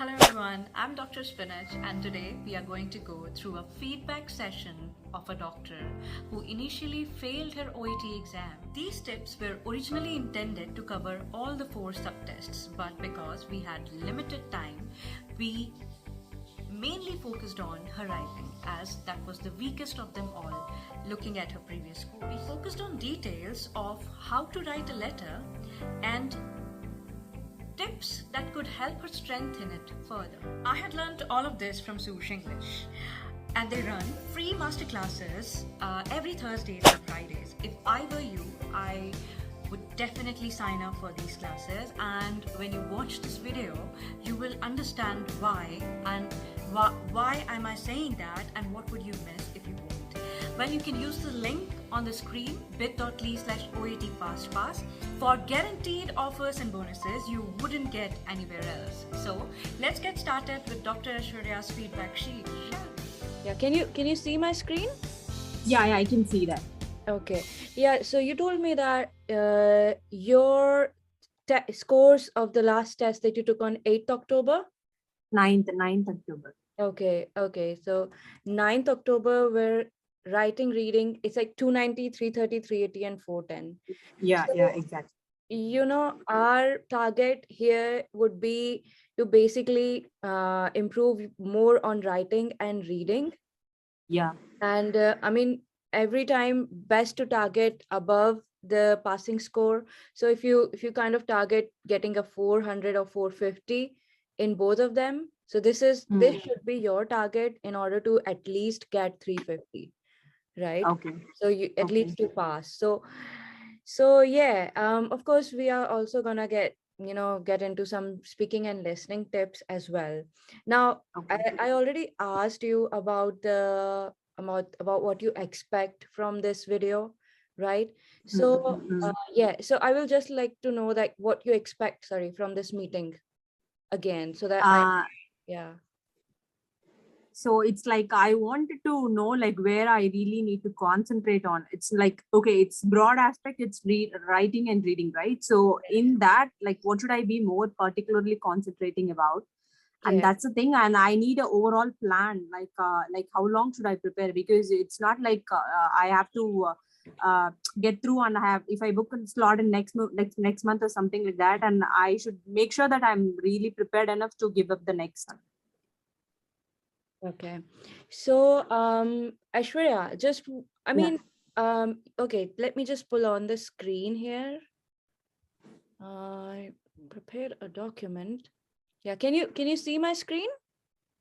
Hello everyone, I'm Dr. Spinach and today we are going to go through a feedback session of a doctor who initially failed her OET exam. These tips were originally intended to cover all the 4 subtests, but because we had limited time, we mainly focused on her writing as that was the weakest of them all looking at her previous score. We focused on details of how to write a letter and tips that could help her strengthen it further. I had learned all of this from Sush English, and they run free masterclasses every Thursdays and Fridays. If I were you, I would definitely sign up for these classes, and when you watch this video, you will understand why and why am I saying that and what would you miss if you won't. Well, you can use the link on the screen bit.ly/OET Fast Pass for guaranteed offers and bonuses you wouldn't get anywhere else. So let's get started with Dr. Aishwarya's feedback sheet. Yeah, can you see my screen? Yeah, I can see that. Okay. Yeah, so you told me that your scores of the last test that you took on 8th October? 9th October. Okay. So 9th October were writing, reading, it's like 290, 330, 380 and 410. Yeah, exactly. You know, our target here would be to basically improve more on writing and reading. Yeah. And I mean, every time best to target above the passing score. So if you kind of target getting a 400 or 450 in both of them, so this should be your target in order to at least get 350, right? Okay. So you at Okay. least to pass. So yeah, of course we are also gonna get into some speaking and listening tips as well. Now, Okay. I already asked you about about what you expect from this video, right? So yeah, so I will just like to know that what you expect, from this meeting again, so that yeah. So it's like I wanted to know like where I really need to concentrate on. It's like, okay, it's broad aspect, it's writing and reading, right? So in that, like what should I be more particularly concentrating about? And Yeah. that's the thing, and I need an overall plan, like how long should I prepare, because it's not like I have to get through and have, if I book a slot in next month or something like that, and I should make sure that I'm really prepared enough to give up the next time. Okay. So Aishwarya, just I mean, okay, let me just pull on the screen here. I prepared a document. Yeah, can you see my screen?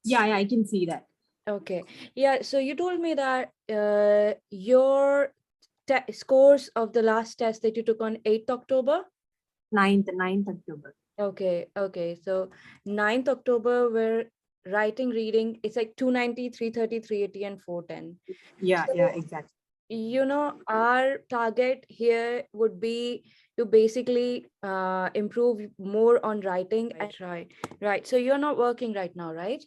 Yeah, I can see that. Okay. Yeah, so you told me that your scores of the last test that you took on 8th October? 9th October. Okay. So 9th October were writing, reading, it's like 290, 330, 380 and 410. Yeah, So, exactly. you know, our target here would be to basically improve more on writing. Right. So you're not working right now, right?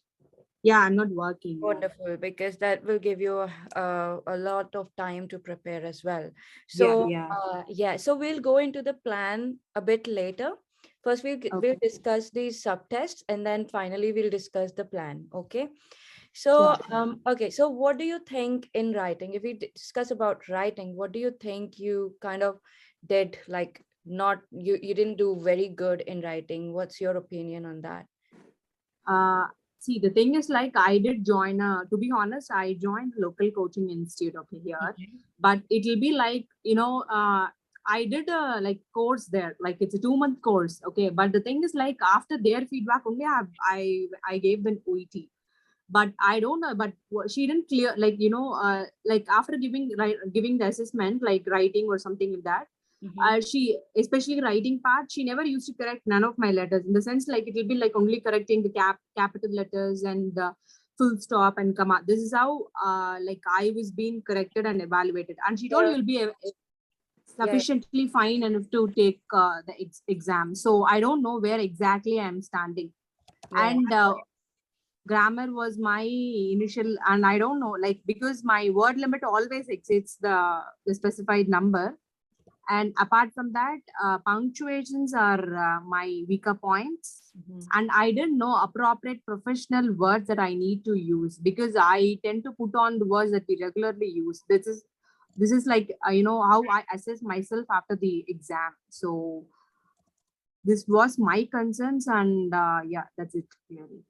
Yeah, I'm not working. Wonderful, because that will give you a lot of time to prepare as well. So Yeah. so we'll go into the plan a bit later. First, we'll discuss these subtests, and then finally we'll discuss the plan. Okay. So okay. So what do you think in writing? If we discuss about writing, what do you think you kind of did, like not you didn't do very good in writing? What's your opinion on that? See, the thing is, like, I did join to be honest, I joined local coaching institute here, but it'll be like, I did a like course there, like it's a 2-month course. Okay. But the thing is, like, after their feedback only, I gave them OET, but I don't know, but she didn't clear, like, like after giving the assessment, like writing or something like that, she, especially writing part, she never used to correct none of my letters, in the sense like it will be like only correcting the capital letters and the full stop and comma. This is how like I was being corrected and evaluated, and she told you'll be sufficiently fine enough to take the exam. So I don't know where exactly I'm standing. And grammar was my initial, and I don't know, like, because my word limit always exceeds the specified number. And apart from that, punctuations are my weaker points. And I didn't know appropriate professional words that I need to use, because I tend to put on the words that we regularly use. This is like how I assess myself after the exam. So this was my concerns, and yeah, that's it clearly.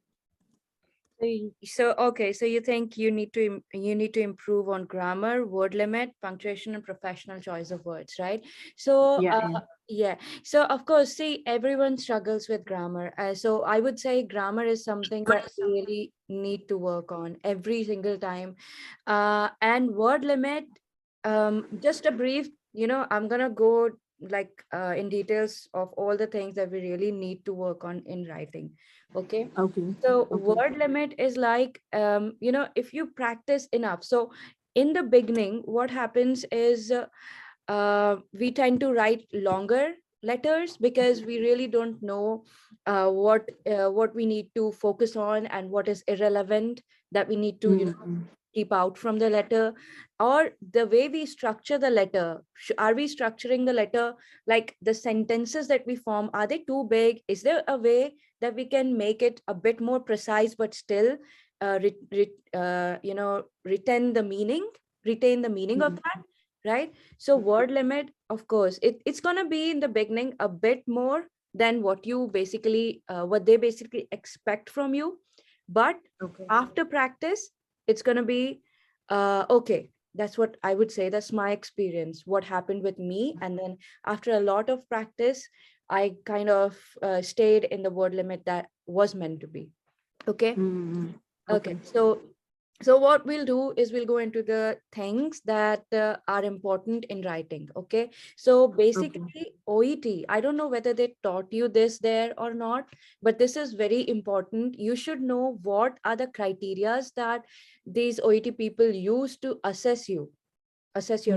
So okay, so you think you need to improve on grammar, word limit, punctuation, and professional choice of words, right? So yeah. So of course, see, everyone struggles with grammar. So I would say grammar is something that we really need to work on every single time. And word limit, just a brief, I'm gonna go like in details of all the things that we really need to work on in writing. Okay. So word limit is like, if you practice enough. So in the beginning, what happens is we tend to write longer letters because we really don't know what we need to focus on and what is irrelevant that we need to keep out from the letter, or the way we structure the letter. Are we structuring the letter like the sentences that we form? Are they too big? Is there a way that we can make it a bit more precise, but still, retain the meaning of that, right? So word limit, of course, it's gonna be in the beginning a bit more than what they basically expect from you, but after practice, it's going to be okay. That's what I would say. That's my experience, what happened with me. And then after a lot of practice, I kind of stayed in the word limit that was meant to be. Okay. Okay. So what we'll do is we'll go into the things that are important in writing. Okay. So basically OET, I don't know whether they taught you this there or not, but this is very important. You should know what are the criterias that these OET people use to assess your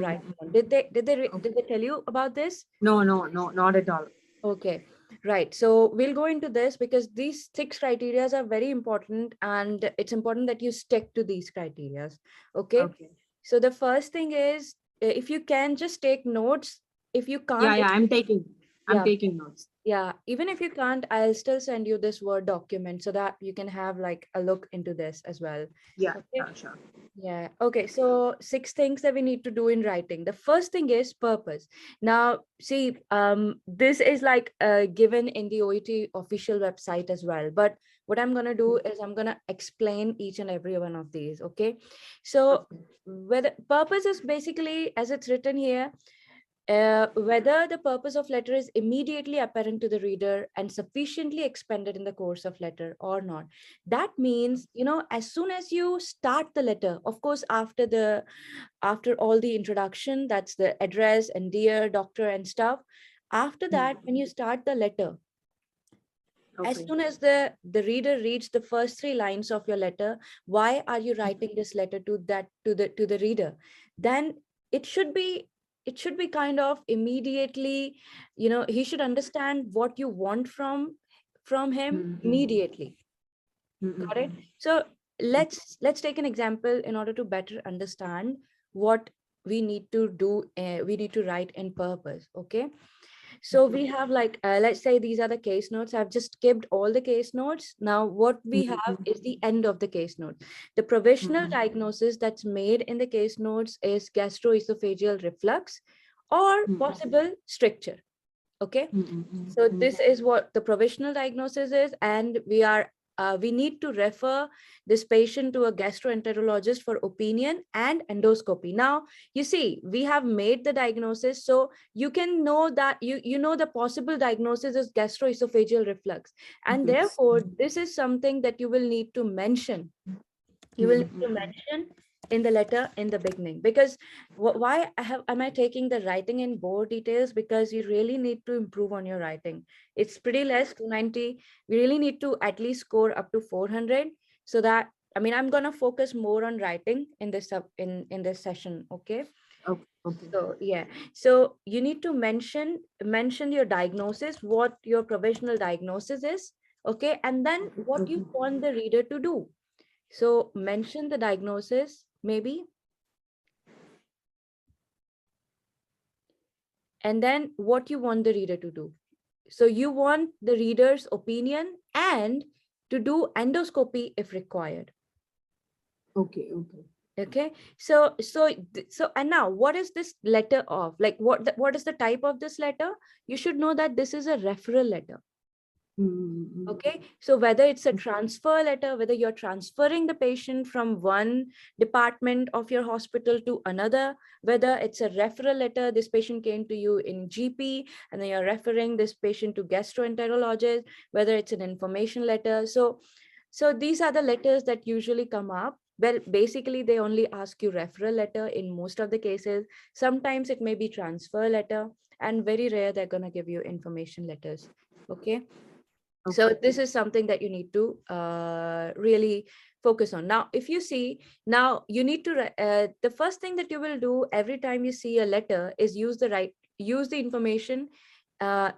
writing. Did they tell you about this? No, not at all. Okay, right. So we'll go into this because these 6 criterias are very important, and it's important that you stick to these criterias. Okay. So the first thing is, if you can just take notes. If you can't, I'm taking notes. Yeah, even if you can't, I'll still send you this Word document so that you can have like a look into this as well. Okay? Sure. Yeah. Okay. So 6 things that we need to do in writing. The first thing is purpose. Now, see, this is like given in the OET official website as well. But what I'm gonna do is I'm gonna explain each and every one of these. Okay. So whether purpose is basically, as it's written here, whether the purpose of letter is immediately apparent to the reader and sufficiently expanded in the course of letter or not. That means, as soon as you start the letter, of course, after all the introduction, that's the address and dear doctor and stuff. After that, when you start the letter, as soon as the reader reads the first 3 lines of your letter, why are you writing this letter to the reader? Then it should be kind of immediately, he should understand what you want from him immediately. Got it? So let's take an example in order to better understand what we need to do. We need to write in purpose. Okay. So we have like, let's say these are the case notes. I've just skipped all the case notes. Now what we have is the end of the case note. The provisional diagnosis that's made in the case notes is gastroesophageal reflux or possible stricture. Okay. So this is what the provisional diagnosis is, and we need to refer this patient to a gastroenterologist for opinion and endoscopy. Now, you see, we have made the diagnosis, so you can know that you know the possible diagnosis is gastroesophageal reflux, and therefore this is something that you will need to mention. You will need to mention in the letter in the beginning, because why am I taking the writing in more details? Because you really need to improve on your writing. It's pretty less, 290. We really need to at least score up to 400, so that, I'm going to focus more on writing in this in this session. Okay. So yeah, so you need to mention your diagnosis, what your provisional diagnosis is. Okay. And then what you want the reader to do. So mention the diagnosis, maybe. and then what you want the reader to do. So you want the reader's opinion and to do endoscopy if required. Okay. Okay. Okay, so and now what is this letter of, like what is the type of this letter? You should know that this is a referral letter. Mm-hmm. Okay, so whether it's a transfer letter, whether you're transferring the patient from one department of your hospital to another, whether it's a referral letter, this patient came to you in GP and then you're referring this patient to gastroenterologist, whether it's an information letter. So these are the letters that usually come up. Well, basically, they only ask you referral letter in most of the cases. Sometimes it may be transfer letter, and very rare they're going to give you information letters. Okay. So this is something that you need to really focus on. Now, if you see, now you need to, the first thing that you will do every time you see a letter is use the information, read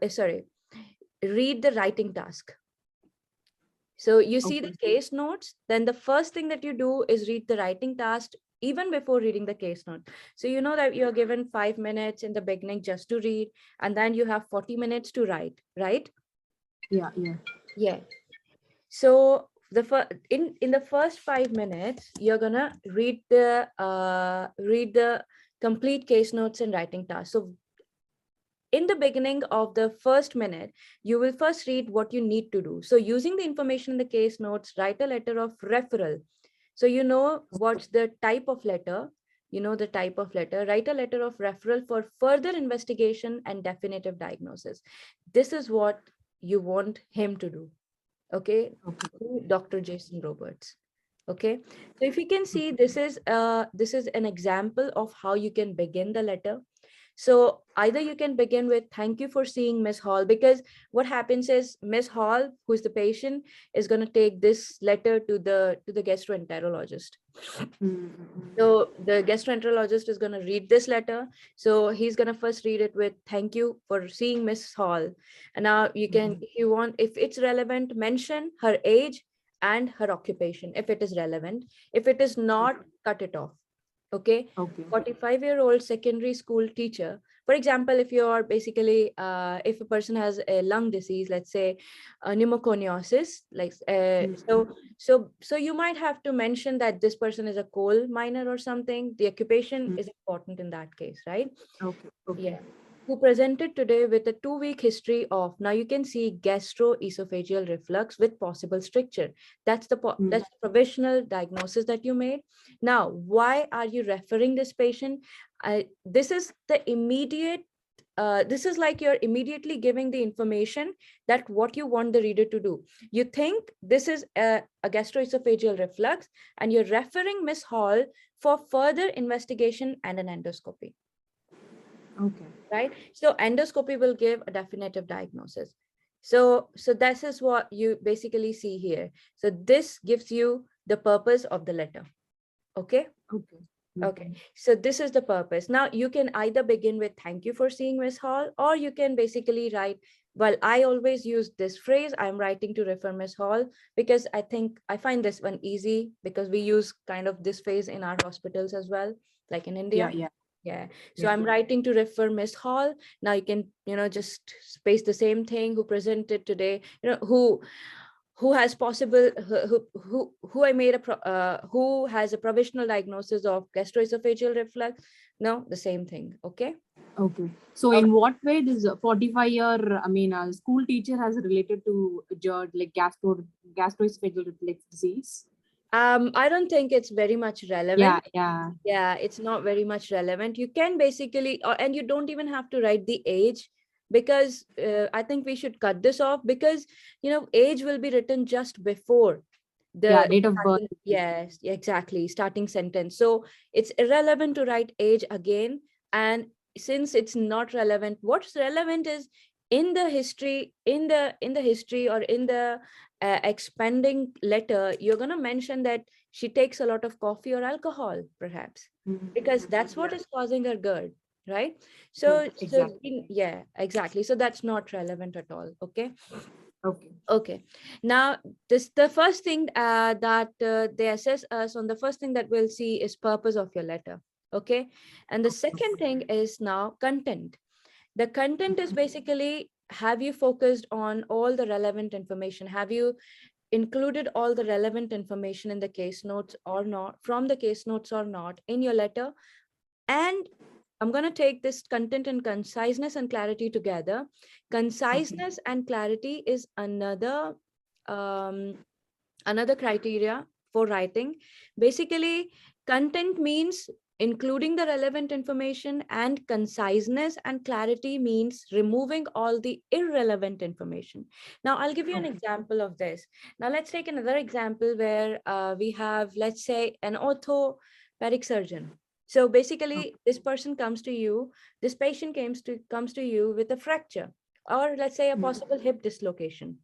the writing task. So you see the case notes, then the first thing that you do is read the writing task even before reading the case note. So you know that you're given 5 minutes in the beginning just to read, and then you have 40 minutes to write, right? Yeah. Yeah. So in the first 5 minutes, you're gonna read the complete case notes and writing task. So in the beginning of the first minute, you will first read what you need to do. So using the information in the case notes, write a letter of referral. So you know what's the type of letter, write a letter of referral for further investigation and definitive diagnosis. This is what you want him to do. Okay, Dr. Jason Roberts. Okay, so if you can see, this is an example of how you can begin the letter. So either you can begin with "Thank you for seeing Miss Hall," because what happens is Miss Hall, who is the patient, is going to take this letter to the gastroenterologist. So the gastroenterologist is going to read this letter. So he's going to first read it with "Thank you for seeing Miss Hall." And now you can, if you want, if it's relevant, mention her age and her occupation if it is relevant. If it is not, cut it off. Okay. 45-year-old secondary school teacher. For example, if you're basically, if a person has a lung disease, let's say pneumoconiosis, like so you might have to mention that this person is a coal miner or something. The occupation is important in that case, right? Okay. Yeah. Who presented today with a 2-week history of, now you can see, gastroesophageal reflux with possible stricture. That's the provisional diagnosis that you made. Now, why are you referring this patient? This is the immediate, this is like you're immediately giving the information that what you want the reader to do. You think this is a gastroesophageal reflux and you're referring Miss Hall for further investigation and an endoscopy. Okay. Right. So endoscopy will give a definitive diagnosis. So this is what you basically see here. So this gives you the purpose of the letter. Okay. Okay. So this is the purpose. Now you can either begin with "Thank you for seeing Miss Hall," or you can basically write, well, I always use this phrase, "I'm writing to refer Miss Hall," because I find this one easy because we use kind of this phrase in our hospitals as well, like in India. Yeah. So I'm writing to refer Miss Hall. Now you can, just space the same thing, who presented today, who has possible, who I made who has a provisional diagnosis of gastroesophageal reflux. No, the same thing. Okay. Okay. So in what way does a 45-year, school teacher has related to GERD, like gastroesophageal reflux disease? I don't think it's very much relevant. Yeah, it's not very much relevant. You can basically, and you don't even have to write the age, because I think we should cut this off, because age will be written just before the date of birth. Yes, exactly, starting sentence. So it's irrelevant to write age again. And since it's not relevant, what's relevant is in the history, or in the expanding letter, you're going to mention that she takes a lot of coffee or alcohol, perhaps, because that's what is causing her GERD, right? So exactly. So that's not relevant at all. Okay. Okay. Now, the first thing that they assess us on, the first thing that we'll see is purpose of your letter. Okay. And the second thing is now content. The content is basically, have you focused on all the relevant information? Have you included all the relevant information in the case notes or not, from the case notes or not in your letter? And I'm going to take this content and conciseness and clarity together. Conciseness and clarity is another criteria for writing. Basically, content means including the relevant information, and conciseness and clarity means removing all the irrelevant information. Now, I'll give you an example of this. Now, let's take another example where we have, let's say, an orthopedic surgeon. So basically, this person comes to you, this patient comes to you with a fracture, or let's say a possible hip dislocation.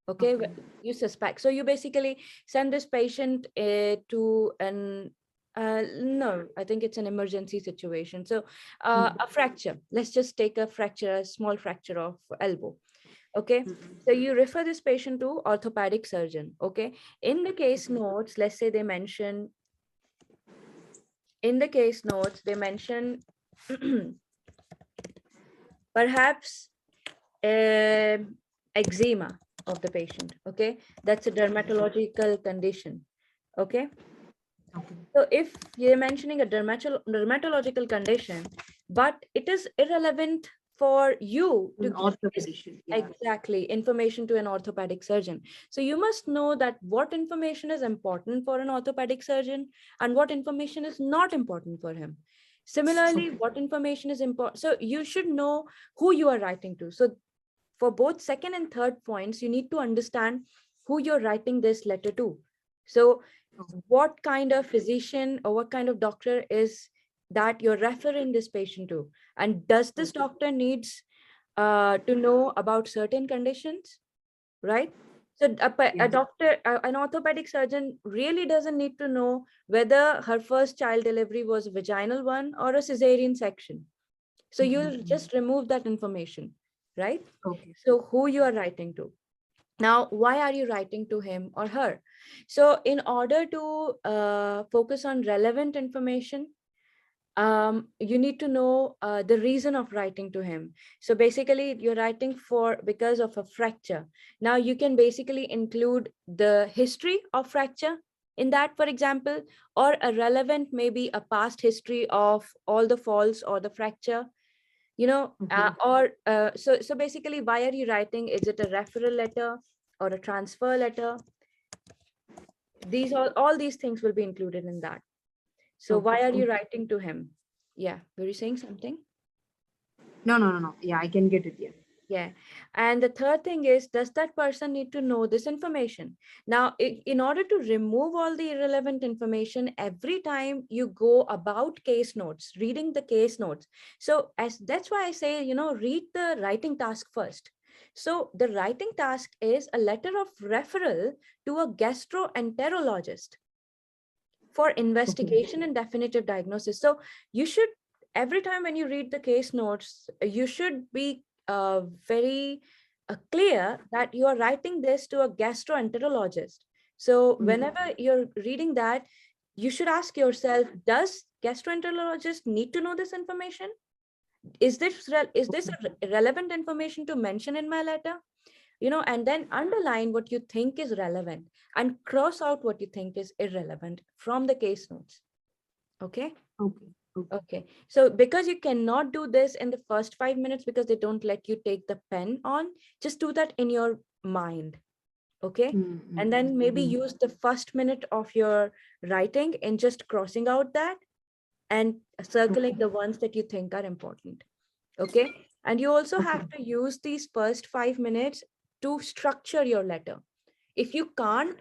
Okay, you suspect. So you basically send this patient to an, no, I think it's an emergency situation. So a fracture, let's just take a fracture, a small fracture of elbow. Okay, so you refer this patient to orthopedic surgeon. Okay, in the case notes, let's say they mention, perhaps eczema of the patient. Okay, that's a dermatological condition. Okay, so if you're mentioning a dermatological condition, but it is irrelevant for you to give exactly information to an orthopedic surgeon. So you must know that what information is important for an orthopedic surgeon and what information is not important for him. Similarly, what information is important. So you should know who you are writing to. So for both second and third points, you need to understand who you're writing this letter to. So what kind of physician or what kind of doctor is that you're referring this patient to? And does this doctor needs to know about certain conditions, right? So a doctor, an orthopedic surgeon really doesn't need to know whether her first child delivery was a vaginal one or a cesarean section. So you'll just remove that information, right? Okay. So who you are writing to. Now, why are you writing to him or her? So in order to focus on relevant information, you need to know the reason of writing to him. So basically you're writing because of a fracture. Now you can basically include the history of fracture in that, for example, or a relevant, maybe a past history of all the falls or the fracture, you know, so basically, why are you writing? Is it a referral letter or a transfer letter? These all these things will be included in that. So why are you writing to him? Yeah, were you saying something? No. Yeah, I can get it. Yeah. And the third thing is, does that person need to know this information? Now, in order to remove all the irrelevant information, every time you go about case notes, reading the case notes. So that's why I say, read the writing task first. So the writing task is a letter of referral to a gastroenterologist for investigation and definitive diagnosis. So you should, every time when you read the case notes, you should be very clear that you are writing this to a gastroenterologist. So whenever you're reading that, you should ask yourself, does gastroenterologist need to know this information? Is this relevant information to mention in my letter? And then underline what you think is relevant and cross out what you think is irrelevant from the case notes. Okay. Okay. So because you cannot do this in the first 5 minutes because they don't let you take the pen on, just do that in your mind. Okay. And then maybe use the first minute of your writing in just crossing out that and circling the ones that you think are important. Okay. And you also have to use these first 5 minutes to structure your letter. If you can't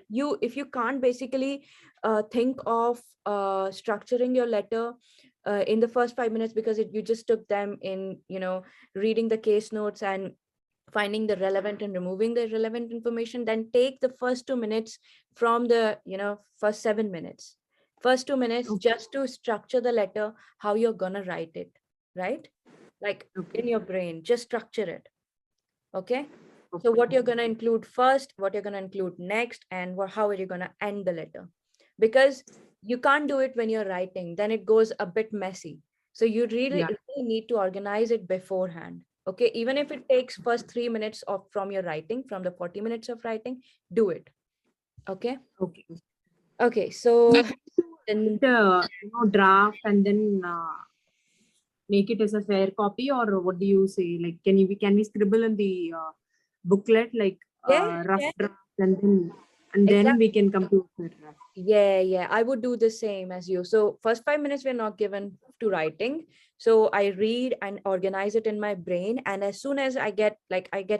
basically think of structuring your letter in the first 5 minutes because you just took them in, reading the case notes and finding the relevant and removing the irrelevant information, then take the first 2 minutes from the, first 7 minutes. First 2 minutes just to structure the letter, how you're gonna write it, right? Like in your brain, just structure it. Okay. So what you're going to include first, what you're going to include next, and how are you going to end the letter? Because you can't do it when you're writing, then it goes a bit messy. So you really need to organize it beforehand. Okay, even if it takes first 3 minutes of from your writing, from the 40 minutes of writing, do it. Okay. Okay. Okay, so Then, then draft and then make it as a fair copy, or what do you say? Like, can we scribble in the booklet like yeah, rough yeah, draft, and then we exactly. can come to a draft. Yeah, I would do the same as you. So first 5 minutes we're not given to writing. So I read and organize it in my brain. And as soon as I get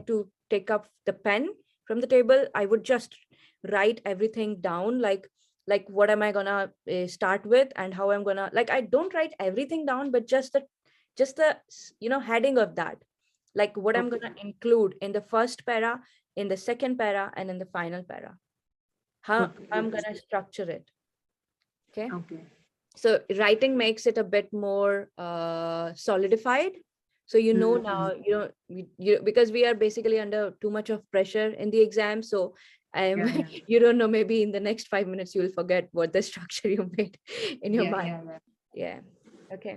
to take up the pen from the table, I would just write everything down. Like what am I gonna start with and how I'm gonna, like, I don't write everything down, but just the heading of that. Like what I'm Okay. gonna include in the first para, in the second para, and in the final para, how Okay. I'm Okay. gonna structure it. Okay. Okay. So writing makes it a bit more solidified. So you know Mm-hmm. now, because we are basically under too much of pressure in the exam. So Yeah. Yeah. you don't know, maybe in the next 5 minutes you'll forget what the structure you made in your Yeah. mind. Yeah. Yeah. Yeah. Okay.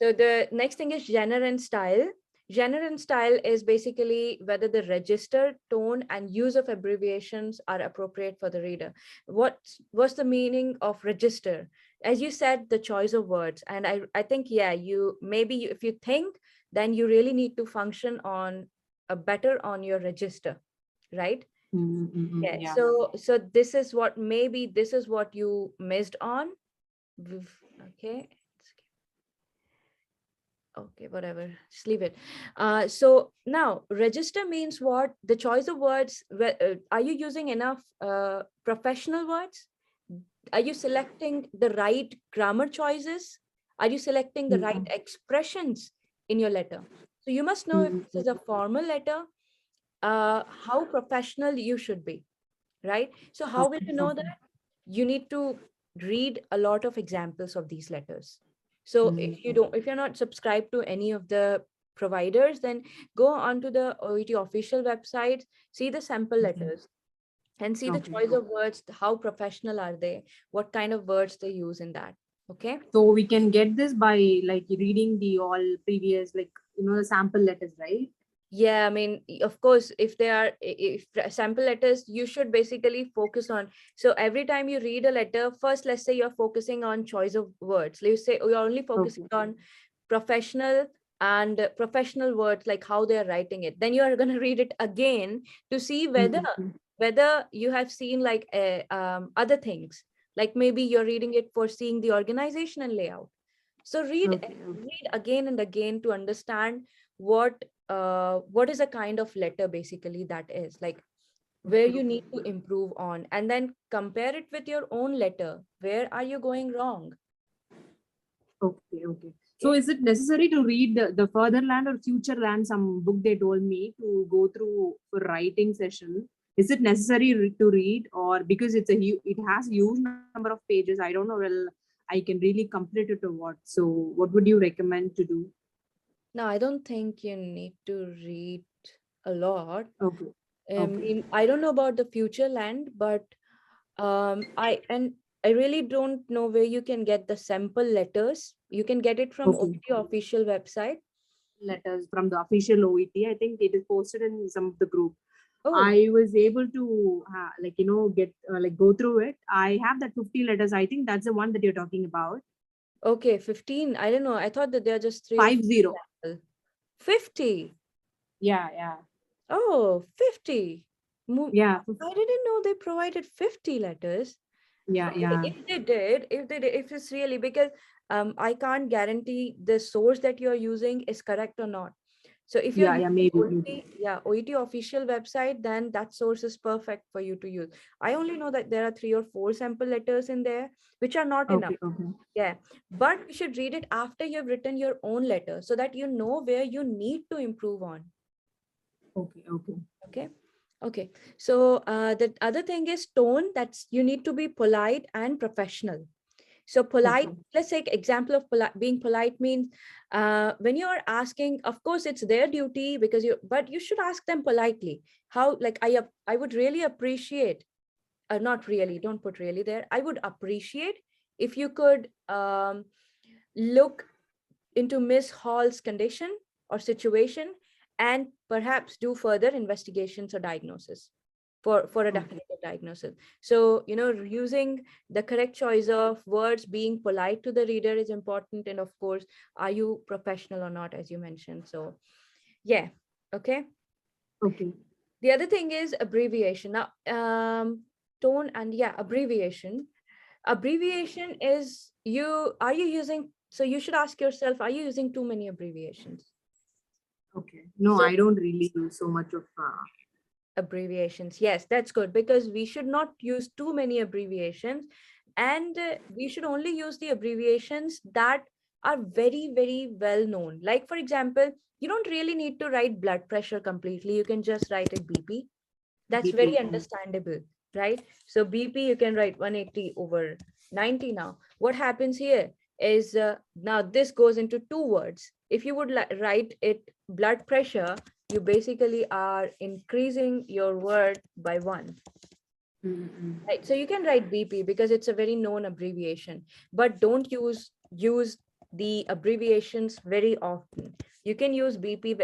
So the next thing is genre and style. Genre and style is basically whether the register, tone, and use of abbreviations are appropriate for the reader. What's the meaning of register? As you said, the choice of words. And I think, yeah, if you think, then you really need to function on a better on your register, right? Mm-hmm. Yeah. Yeah. So this is what you missed on. Okay. Okay, whatever, just leave it. So now register means what? The choice of words. Are you using enough professional words? Are you selecting the right grammar choices? Are you selecting the right Mm-hmm. expressions in your letter? So you must know if this is a formal letter, how professional you should be, right? So how will Okay. you know Okay. that? You need to read a lot of examples of these letters. So Mm-hmm. if you're not subscribed to any of the providers, then go onto the OET official website, see the sample letters, and see the Okay. choice Okay. of words, how professional are they, what kind of words they use in that. Okay. So we can get this by like reading the all previous, like, the sample letters, right? Yeah, I mean, of course, if they are if sample letters, you should basically focus on. So every time you read a letter, first, let's say you're focusing on choice of words. Let's say you're only focusing Okay. on professional and professional words, like how they're writing it. Then you are going to read it again to see Mm-hmm. whether you have seen like other things. Like maybe you're reading it for seeing the organization and layout. So Okay. Okay. read again and again to understand what is a kind of letter basically that is, like where Okay. you need to improve on, and then compare it with your own letter. Where are you going wrong? Okay. Okay. So Okay. is it necessary to read the Furtherland or Futureland, some book they told me to go through for writing session? Is it necessary to read, or because it has a huge number of pages? I don't know. Well, I can really complete it or what? So what would you recommend to do? Now I don't think you need to read a lot. Okay. Okay. I don't know about the future land, but I really don't know where you can get the sample letters. You can get it from Okay. OPT official website. Letters from the official OET. I think it is posted in some of the group. Oh, I was able to get like go through it. I have that 50 letters. I think that's the one that you're talking about. okay, 15. I don't know. I thought that there are just three or four 50. sample. 50. Yeah, yeah, Oh, 50. yeah, I didn't know they provided 50 letters. yeah, Okay, yeah, if it's really, because I can't guarantee the source that you're using is correct or not. So if you're yeah, yeah. using Maybe, maybe. OET, yeah, OET official website, then that source is perfect for you to use. I only know that there are 3 or 4 sample letters in there, which are not enough. Okay, okay, Yeah, but you should read it after you've written your own letter so that you know where you need to improve on. okay, okay, Okay. Okay. So the other thing is tone. That's, you need to be polite and professional. So polite, okay, let's take example of being polite means when you are asking, of course it's their duty, but you should ask them politely. How, like, I would really appreciate, not really, don't put really there. I would appreciate if you could look into Miss Hall's condition or situation and perhaps do further investigations or diagnosis for a definitive diagnosis. So, using the correct choice of words, being polite to the reader is important. And of course, are you professional or not, as you mentioned? So, yeah. Okay. Okay. The other thing is abbreviation. Now, tone and abbreviation. Abbreviation is are you using, so you should ask yourself, are you using too many abbreviations? Okay. No, So, I don't really use so much of. Abbreviations. Yes, that's good, because we should not use too many abbreviations, and we should only use the abbreviations that are very, very well known. Like, for example, you don't really need to write blood pressure completely. You can just write it BP. That's very BP. understandable, right? So BP, you can write 180 over 90 now. What happens here is, now this goes into two words. If you would write it blood pressure, you basically are increasing your word by one. Right. So you can write BP because it's a very known abbreviation, but don't use the abbreviations very often. You can use BP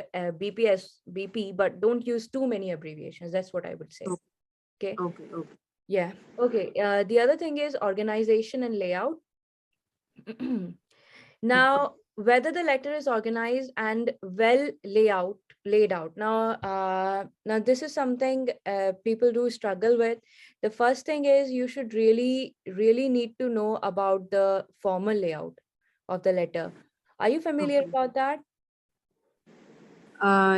as BP, but don't use too many abbreviations. That's what I would say. Okay. Okay. Okay. Yeah. Okay. The other thing is organization and layout. Now, whether the letter is organized and well laid out. Now this is something people do struggle with. The first thing is, you should really, really need to know about the formal layout of the letter. Are you familiar Okay. about that?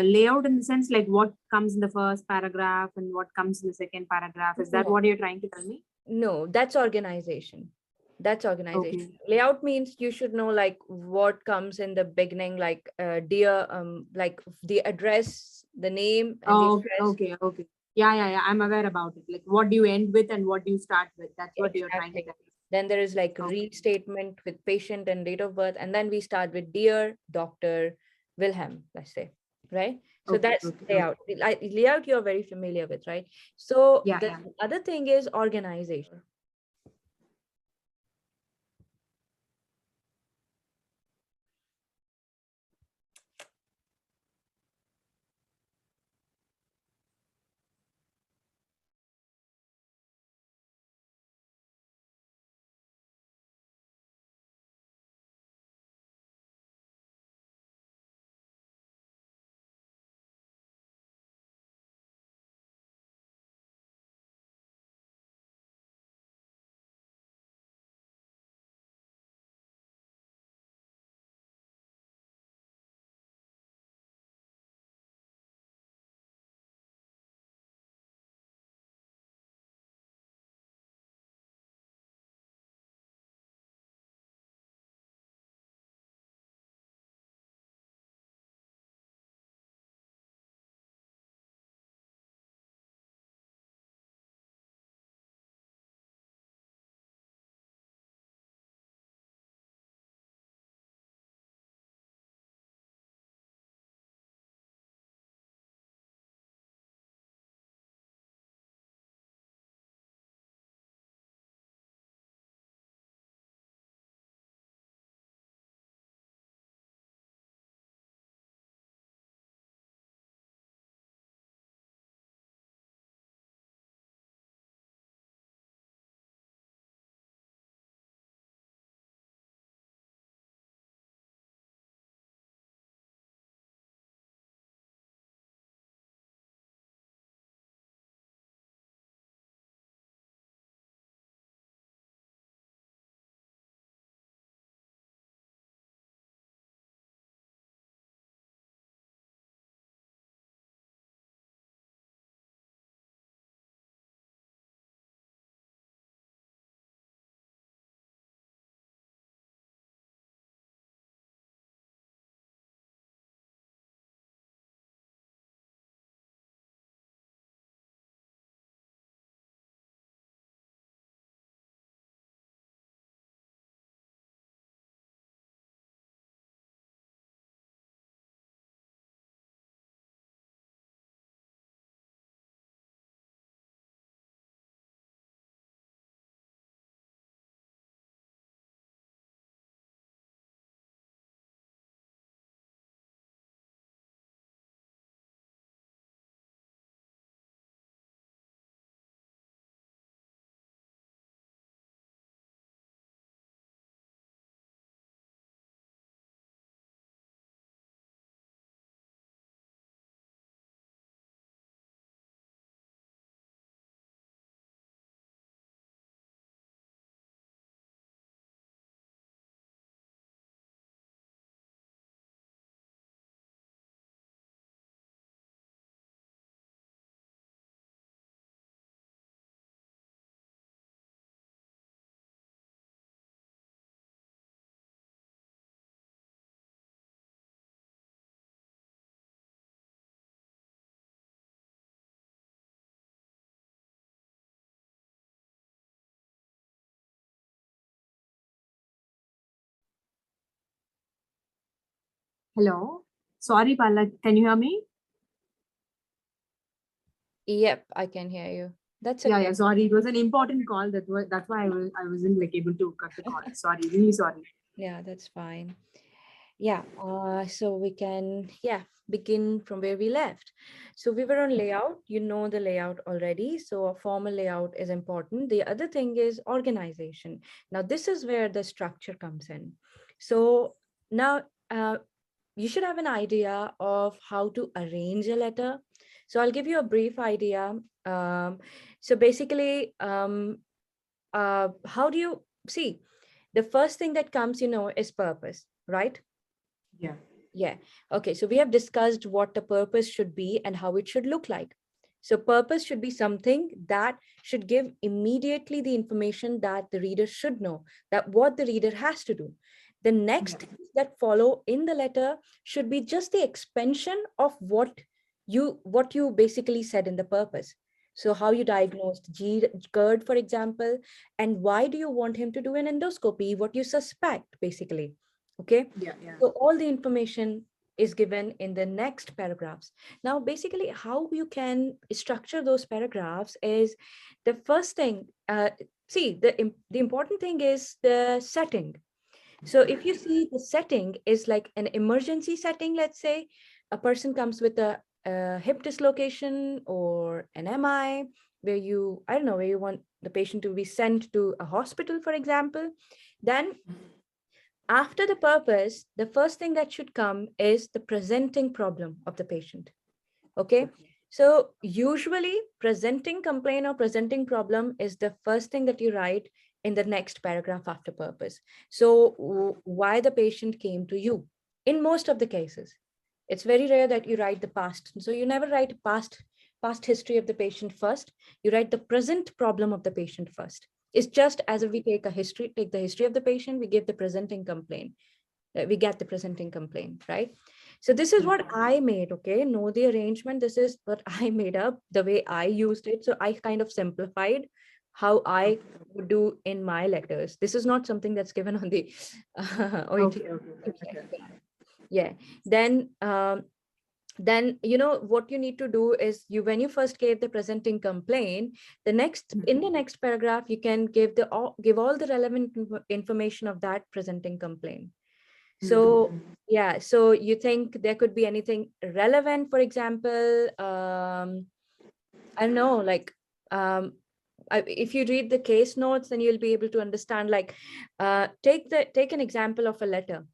Layout in the sense like what comes in the first paragraph and what comes in the second paragraph. Is that No, what you're trying to tell me? no, that's organization. That's organization. Okay. Layout means you should know like what comes in the beginning, like dear, like the address, the name, and the Oh, address. okay. Okay. Yeah. I'm aware about it. Like what do you end with and what do you start with? That's what you're trying to Exactly. tell me. Then there is like Okay. read statement with patient and date of birth, and then we start with dear Dr. Wilhelm, let's say, right? So Okay. that's Okay. layout. Layout you're very familiar with, right? So Yeah. the Yeah. other thing is organization. Hello. Sorry, Palak. Can you hear me? Yep, I can hear you. That's Yeah, okay. yeah. Sorry, it was an important call. That's why I wasn't like able to cut the call. Sorry, really sorry. Yeah, that's fine. Yeah, so we can, begin from where we left. So we were on layout, you know the layout already. So a formal layout is important. The other thing is organization. Now, this is where the structure comes in. So now you should have an idea of how to arrange a letter. So I'll give you a brief idea. So basically, how do you see? The first thing that comes, is purpose, right? Yeah. Yeah. Okay. So we have discussed what the purpose should be and how it should look like. So purpose should be something that should give immediately the information that the reader should know, that what the reader has to do. The next things that follow in the letter should be just the expansion of what you basically said in the purpose. So how you diagnosed GERD, for example, and why do you want him to do an endoscopy, what you suspect, basically. Okay. Yeah, yeah. So all the information is given in the next paragraphs. Now, basically, how you can structure those paragraphs is the first thing. The important thing is the setting. So if you see the setting is like an emergency setting, let's say a person comes with a hip dislocation or an MI, where I don't know, where you want the patient to be sent to a hospital, for example, then after the purpose, the first thing that should come is the presenting problem of the patient. Okay. So usually presenting complaint or presenting problem is the first thing that you write in the next paragraph after purpose. So why the patient came to you in most of the cases. It's very rare that you write the past. So you never write past history of the patient first. You write the present problem of the patient first. It's just as if we take the history of the patient, we give the presenting complaint. We get the presenting complaint, right? So this is what I made, okay? Know the arrangement. This is what I made up, the way I used it. So I kind of simplified how I would do in my letters. This is not something that's given on the OET Okay. website. Yeah. Then what you need to do is when you first gave the presenting complaint, in the next paragraph you can give all the relevant information of that presenting complaint. So yeah, so you think there could be anything relevant, for example, I don't know, like if you read the case notes, then you'll be able to understand, like take an example of a letter.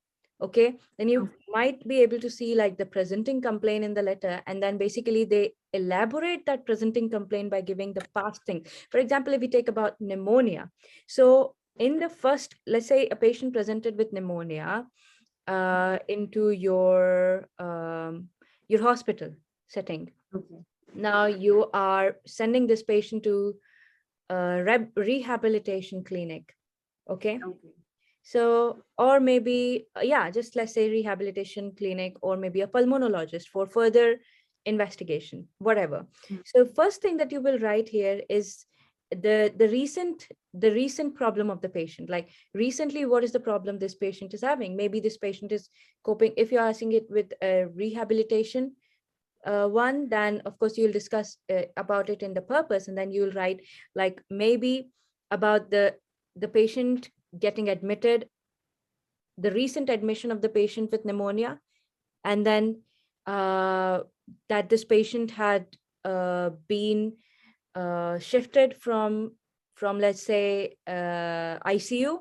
Okay, then you might be able to see like the presenting complaint in the letter, and then basically they elaborate that presenting complaint by giving the past thing. For example, if we take about pneumonia, so in the first, let's say a patient presented with pneumonia into your hospital setting. Now you are sending this patient to a rehabilitation clinic. Okay. So, or maybe, just let's say rehabilitation clinic, or maybe a pulmonologist for further investigation, whatever. So first thing that you will write here is the recent problem of the patient. Like recently, what is the problem this patient is having? Maybe this patient is coping. If you're asking it with a rehabilitation one, then of course you'll discuss about it in the purpose, and then you'll write like maybe about the patient getting admitted, the recent admission of the patient with pneumonia, and then that this patient had been shifted from let's say ICU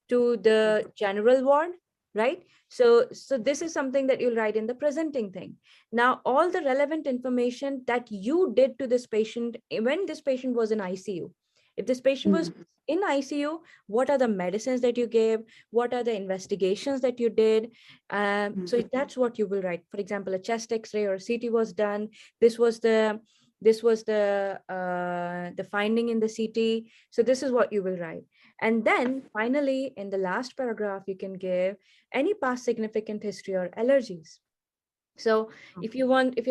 to the general ward, right? So this is something that you'll write in the presenting thing. Now all the relevant information that you did to this patient when this patient was in ICU. If this patient was in ICU, what are the medicines that you gave? What are the investigations that you did? So that's what you will write. For example, a chest X-ray or a CT was done. This was the finding in the CT. So this is what you will write. And then finally, in the last paragraph, you can give any past significant history or allergies. So if you're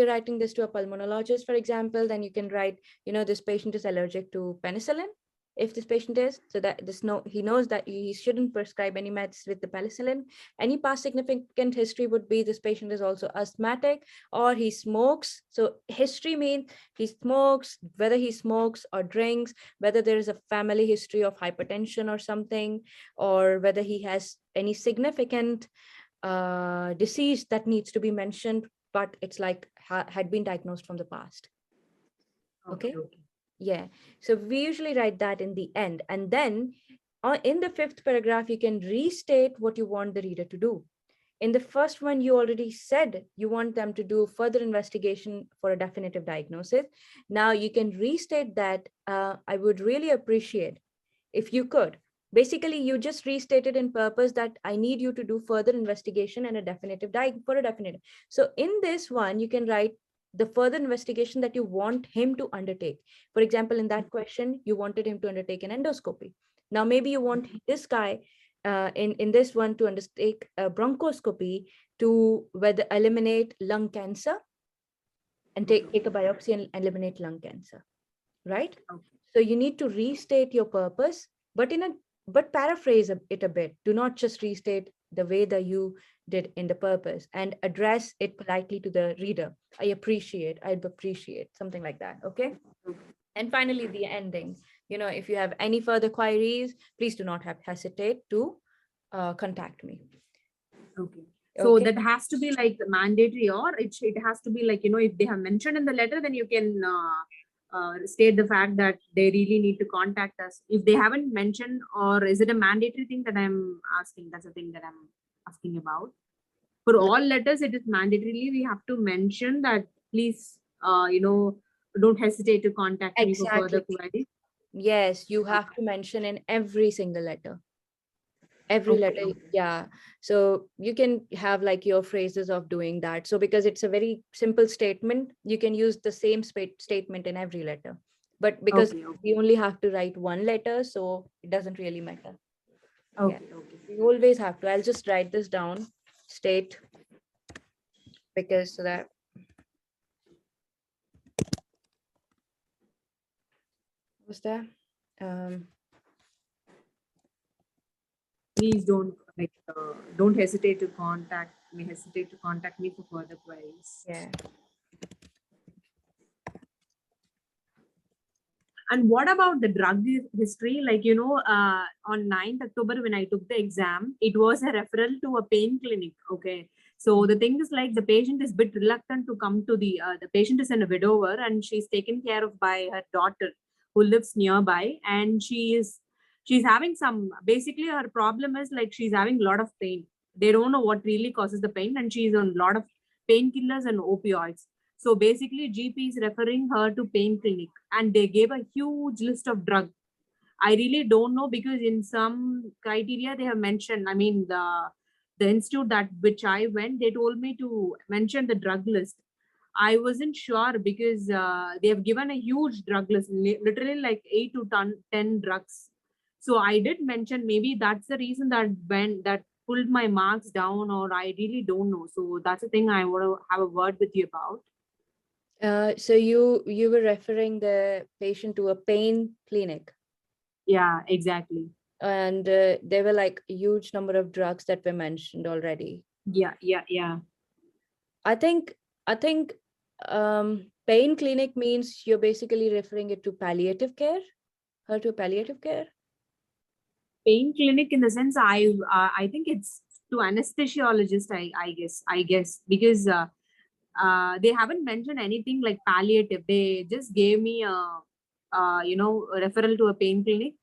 writing this to a pulmonologist, for example, then you can write, this patient is allergic to penicillin. if this patient is, so that he knows that he shouldn't prescribe any meds with the penicillin. Any past significant history would be this patient is also asthmatic or he smokes. So history means he smokes, whether he smokes or drinks, whether there is a family history of hypertension or something, or whether he has any significant disease that needs to be mentioned, but it's like had been diagnosed from the past. Okay. Yeah. So we usually write that in the end. And then in the 5th paragraph, you can restate what you want the reader to do. In the first one, you already said you want them to do further investigation for a definitive diagnosis. Now you can restate that. I would really appreciate if you could. Basically, you just restated in purpose that I need you to do further investigation and a definitive for a definitive. So in this one, you can write the further investigation that you want him to undertake. For example, in that question, you wanted him to undertake an endoscopy. Now, maybe you want this guy in this one to undertake a bronchoscopy to whether eliminate lung cancer and take a biopsy and eliminate lung cancer, right? Okay. So you need to restate your purpose, but paraphrase it a bit. Do not just restate the way that you did in the purpose, and address it politely to the reader. I'd appreciate, something like that. Okay. And finally, the ending. If you have any further queries, please do not hesitate to contact me. Okay. So that has to be like mandatory, or it has to be like, if they have mentioned in the letter, then you can state the fact that they really need to contact us. If they haven't mentioned, or is it a mandatory thing that I'm asking? That's the thing that I'm asking about. For all letters, it is mandatorily we have to mention that please, don't hesitate to contact me for further queries. Yes, you have to mention in every single letter. Every letter, yeah. So you can have like your phrases of doing that. So because it's a very simple statement, you can use the same statement in every letter. But because we only have to write one letter, so it doesn't really matter. Okay. You always have to. I'll just write this down. State, because so that was there. Please don't hesitate to contact me. For further queries. Yeah. And what about the drug history? Like, on 9th October, when I took the exam, it was a referral to a pain clinic. Okay. So the thing is like the patient is a bit reluctant to come to the patient is a widower, and she's taken care of by her daughter who lives nearby. And she's having basically her problem is like she's having a lot of pain. They don't know what really causes the pain, and she's on a lot of painkillers and opioids. So basically GP is referring her to pain clinic, and they gave a huge list of drugs. I really don't know, because in some criteria they have mentioned, I mean, the institute which I went, they told me to mention the drug list. I wasn't sure, because they have given a huge drug list, literally like 8 to 10 drugs. So I did mention, maybe that's the reason that pulled my marks down, or I really don't know. So that's the thing I want to have a word with you about. So you were referring the patient to a pain clinic. Yeah, exactly. And there were like a huge number of drugs that were mentioned already. Yeah. I think pain clinic means you're basically referring it to palliative care, her to palliative care. Pain clinic, in the sense, I think it's to anesthesiologist. I guess because they haven't mentioned anything like palliative. They just gave me a referral to a pain clinic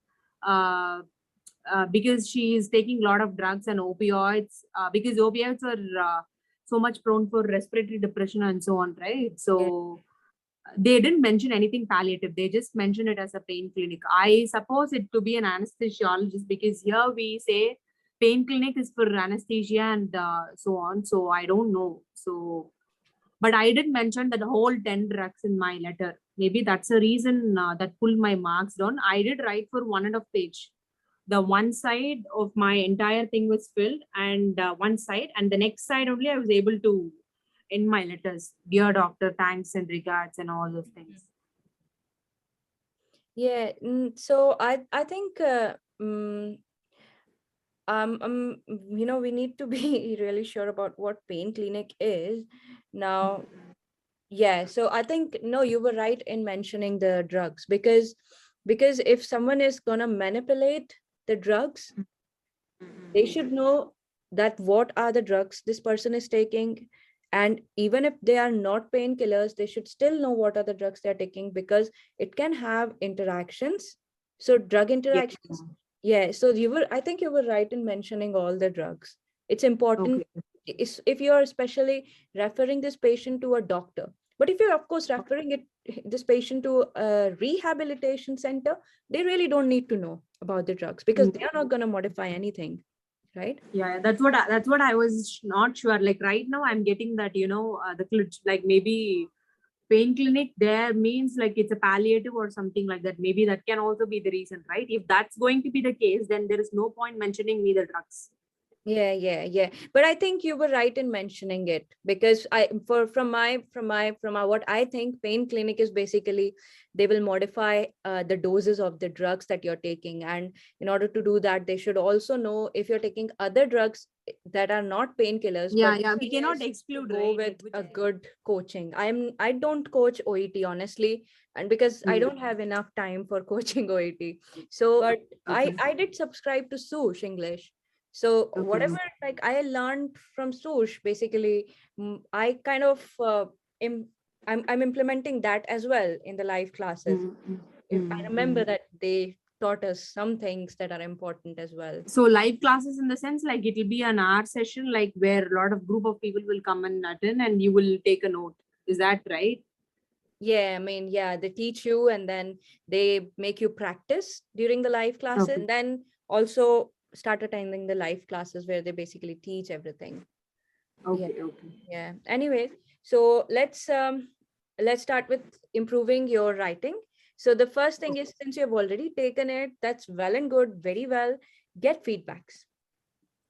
because she is taking a lot of drugs and opioids, because opioids are so much prone for respiratory depression and so on, right? So they didn't mention anything palliative. They just mentioned it as a pain clinic. I suppose it to be an anesthesiologist, because here we say pain clinic is for anesthesia and so on. So I don't know. So, but I did mention that the whole 10 drugs in my letter. Maybe that's a reason that pulled my marks down. I did write for 1.5 page. The one side of my entire thing was filled, and one side, and the next side only I was able to, in my letters, dear doctor, thanks and regards and all those things. Yeah. So I think we need to be really sure about what pain clinic is now. Yeah, so I think no, you were right in mentioning the drugs, because if someone is gonna manipulate the drugs, they should know that what are the drugs this person is taking, and even if they are not painkillers, they should still know what are the drugs they're taking, because it can have interactions. So drug Yeah. interactions. Yeah, so I think you were right in mentioning all the drugs. It's important Okay. if you're especially referring this patient to a doctor. But if you're of course referring this patient to a rehabilitation center, they really don't need to know about the drugs, because they are not going to modify anything, right? Yeah, that's what I was not sure. Like right now, I'm getting that like maybe pain clinic there means like it's a palliative or something like that. Maybe that can also be the reason, right? If that's going to be the case, then there is no point mentioning me the drugs. Yeah. But I think you were right in mentioning it, because from my what I think pain clinic is basically they will modify the doses of the drugs that you're taking, and in order to do that, they should also know if you're taking other drugs that are not painkillers. Yeah, But yeah, the we thing cannot is to exclude, go right? with Like which a good coaching. I don't coach OET honestly, and because I don't have enough time for coaching OET. So, but I okay, I did subscribe to Sush English. So okay, whatever like I learned from Sush, basically, I kind of I'm implementing that as well in the live classes. I remember that they taught us some things that are important as well. So live classes in the sense like it will be an hour session, like where a lot of group of people will come and attend, and you will take a note. Is that right? Yeah, I mean, yeah, they teach you and then they make you practice during the live classes, Okay, and then also start attending the live classes where they basically teach everything. Yeah. okay, okay. Yeah. Anyways, so let's start with improving your writing. So the first thing is, since you've already taken it, that's well and good, very well. Get feedbacks.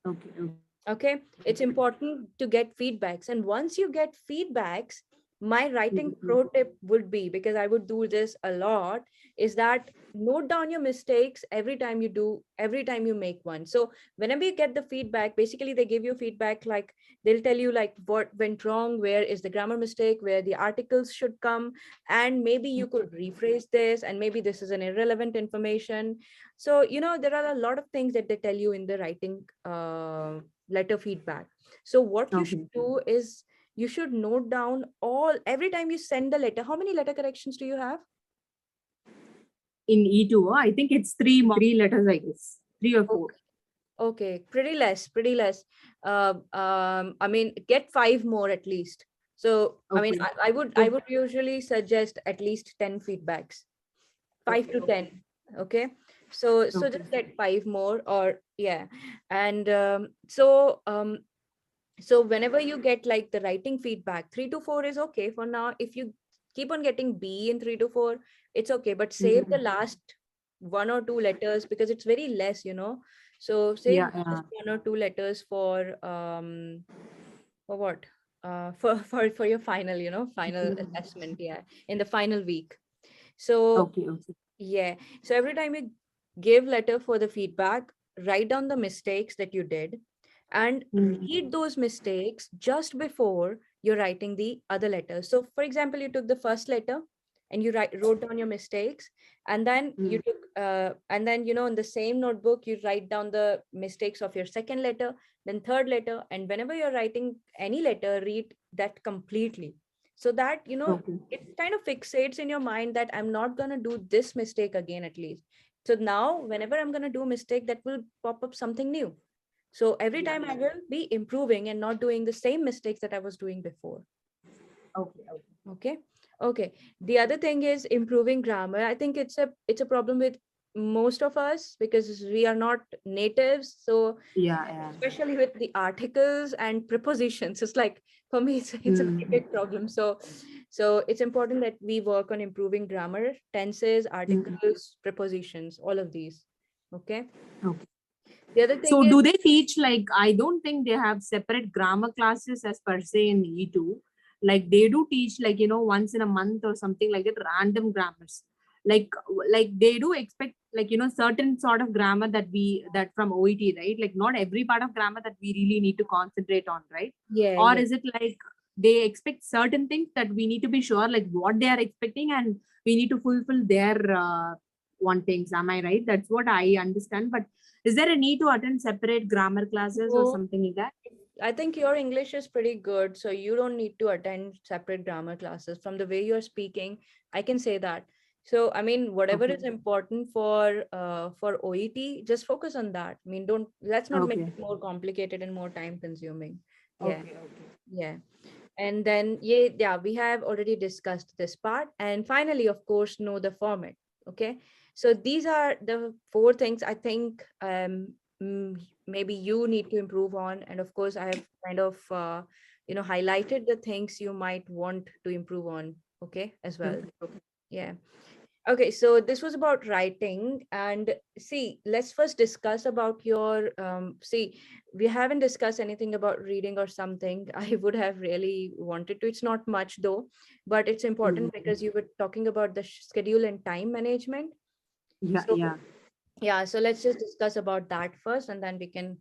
Okay, okay. Okay, it's important to get feedbacks, and once you get feedbacks, my writing pro tip would be, because I would do this a lot, is that note down your mistakes every time you make one. So whenever you get the feedback, basically they give you feedback, like they'll tell you like what went wrong, where is the grammar mistake, where the articles should come, and maybe you could rephrase this, and maybe this is an irrelevant information. So there are a lot of things that they tell you in the writing letter feedback. So what you should Okay. do is you should note down every time you send the letter. How many letter corrections do you have? In E2, I think it's three letters, I guess. Three or four. Okay, pretty less. I mean, get 5 more at least. So I mean, Okay. I would usually suggest at least 10 feedbacks, 5 to 10. Okay, so Okay. just get 5 more, or yeah. And so whenever you get like the writing feedback, 3 to 4 is okay for now. If you keep on getting B in 3 to 4, it's okay, but save the last 1 or 2 letters, because it's very less. So save Yeah, just yeah. 1 or 2 letters for what, for your final assessment, yeah, in the final week. So Okay, okay. yeah. So every time you give letter for the feedback, write down the mistakes that you did, and read those mistakes just before you're writing the other letters. So for example, you took the first letter and you wrote down your mistakes, and then you took and then in the same notebook you write down the mistakes of your second letter, then third letter, and whenever you're writing any letter, read that completely, so that Okay. it kind of fixates in your mind that I'm not going to do this mistake again, at least. So now whenever I'm going to do a mistake, that will pop up something new. So every Yeah. time I will be improving and not doing the same mistakes that I was doing before. Okay. Okay. Okay. Okay. The other thing is improving grammar. I think it's a problem with most of us, because we are not natives. So Yeah, yeah. especially with the articles and prepositions, it's like, for me, it's a very big problem. So it's important that we work on improving grammar, tenses, articles, prepositions, all of these. Okay. Okay. The other thing So is, do they teach, like, I don't think they have separate grammar classes as per se in E2. Like they do teach, like, once in a month or something like that, random grammars. like they do expect like, you know, certain sort of grammar that from OET, right? Like not every part of grammar that we really need to concentrate on, right? Yeah, Or yeah. is it like they expect certain things that we need to be sure like what they are expecting and we need to fulfill their one things? Am I right? That's what I understand. But is there a need to attend separate grammar classes or No, something like that? I think your English is pretty good, so you don't need to attend separate grammar classes. From the way you're speaking, I can say that. So, I mean, whatever Okay. is important for OET, just focus on that. I mean, don't let's not make Okay. it more complicated and more time consuming. Yeah, Okay. Okay. yeah. And then yeah, we have already discussed this part. And finally, of course, know the format. Okay. So these are the 4 things I think maybe you need to improve on. And of course, I have kind of highlighted the things you might want to improve on. Okay, as well. Okay. Yeah. Okay, so this was about writing, and see, let's first discuss about your see, we haven't discussed anything about reading or something. I would have really wanted to. It's not much though, but it's important because you were talking about the schedule and time management. Yeah. So Yeah. yeah, so let's just discuss about that first, and then we can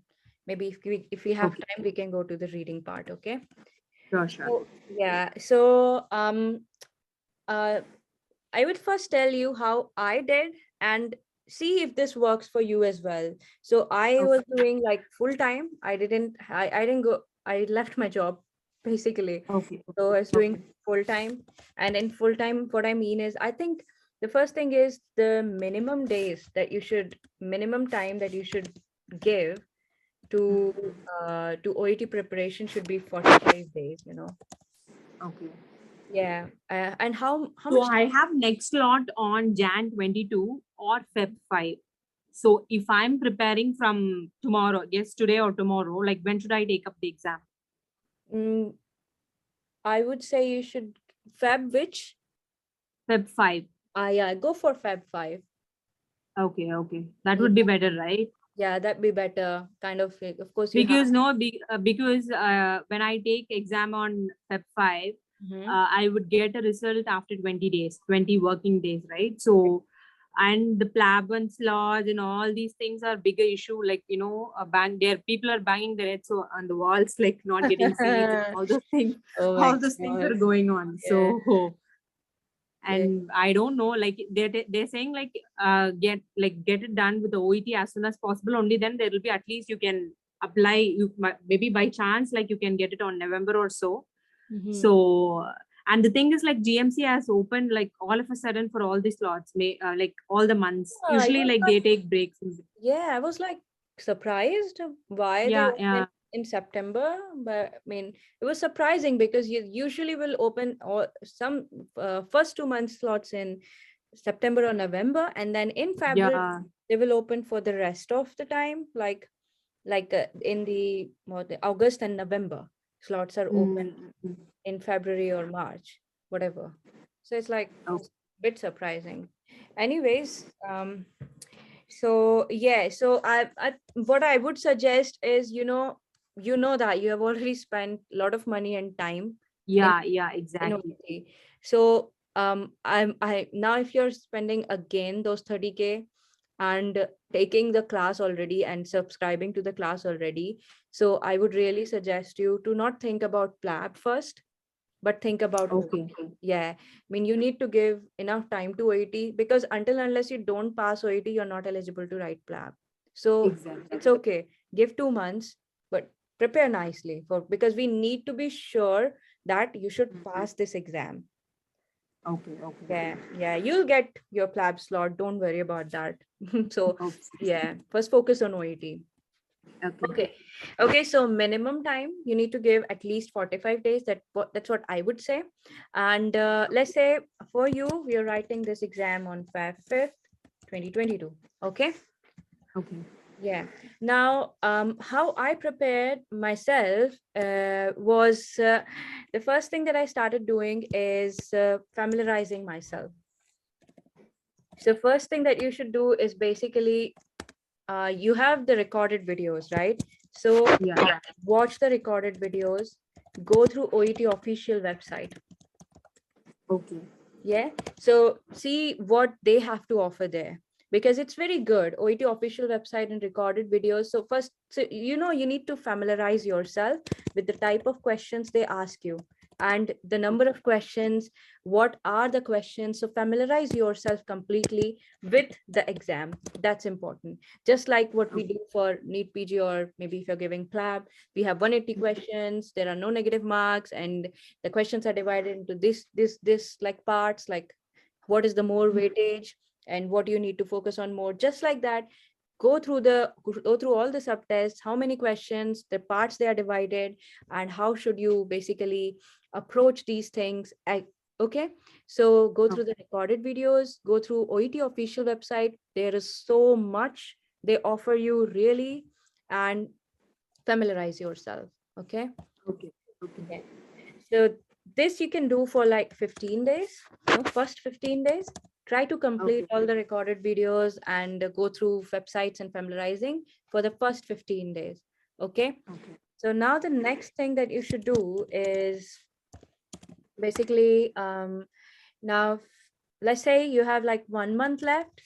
maybe if we have Okay. time, we can go to the reading part. Okay. Sure. Sure. So yeah, so uh I would first tell you how I did and see if this works for you as well. So I was Okay. doing like full time. I didn't go, I left my job basically. Okay. So I was doing Okay. full time. And in full time, what I mean is I think the first thing is the minimum time that you should give to OET preparation should be 45 days, you know. Okay. Yeah. And how So much I have next slot on Jan 22 or Feb 5. So if I'm preparing from tomorrow, yes, today or tomorrow, like when should I take up the exam? mm, I would say you should Feb which? Feb 5. Yeah, go for Feb 5. Okay, okay. That Yeah, would be better, right? yeah, that'd be better. Kind of, of course, you have. Because no, because when I take exam on Feb 5, Mhm. I would get a result after 20 days, 20 working days, right? So, and the plab and sludge and all these things are bigger issue. Like, you know, a bang there, people are banging their heads on the walls, like not getting seats and all those things. Oh my All those things God. are going on. Yeah, So, yeah. and I don't know, like they're saying like get it done with the OET as soon as possible. Only then there will be at least you can apply. Maybe by chance like you can get it on November or so. Mhm. So and the thing is like GMC has opened like all of a sudden for all these slots, like all the months. Yeah, I Usually was like like, they take breaks. yeah, I was like surprised why they Yeah, opened yeah, in September. But I mean, it was surprising because you usually will open or some first 2 months slots in September or November, and then in February yeah. they will open for the rest of the time, like in the August and November slots are open Mm, mm, in February or March, whatever. So it's like mm. it's a bit surprising. Anyways, so yeah, so I what I would suggest is you know that you have already spent a lot of money and time in Yeah, yeah, in exactly. OPT. So I now if you're spending again those 30K and taking the class already and subscribing to the class already, so I would really suggest you to not think about PLAB first, but think about Okay. OET. Yeah, I mean you need to give enough time to OET because until unless you don't pass OET, you're not eligible to write PLAB. So Exactly. it's okay. Give 2 months, but prepare nicely for because we need to be sure that you should pass this exam. Okay. Okay. Yeah, yeah, you'll get your PLAB slot. Don't worry about that. So Okay. yeah, first focus on OET. Okay. Okay. Okay. So minimum time you need to give at least 45 days. That's what I would say. And let's say for you, we are writing this exam on Feb 5th, 2022. Okay. Okay. Yeah. Now, how I prepared myself was the first thing that I started doing is familiarizing myself. So first thing that you should do is basically you have the recorded videos, right? So Yeah. watch the recorded videos, go through OET official website. Okay. Yeah. So see what they have to offer there, because it's very good. OET official website and recorded videos. So first, so you need to familiarize yourself with the type of questions they ask you and the number of questions, what are the questions. So familiarize yourself completely with the exam. That's important. Just like what we do for NEET PG, or maybe if you're giving PLAB, we have 180 questions, there are no negative marks, and the questions are divided into this like parts, like what is the more weightage and what you need to focus on more. Just like that, go through all the subtests, how many questions, the parts they are divided, and how should you basically approach these things. Okay, so go through the recorded videos, go through OET official website. There is so much they offer you, really, and familiarize yourself. Okay. Okay. Okay. Yeah. So this you can do for like 15 days, first 15 days. Try to complete Okay. all the recorded videos and go through websites and familiarizing for the first 15 days. Okay. Okay. So now the next thing that you should do is basically, now let's say you have like 1 month left.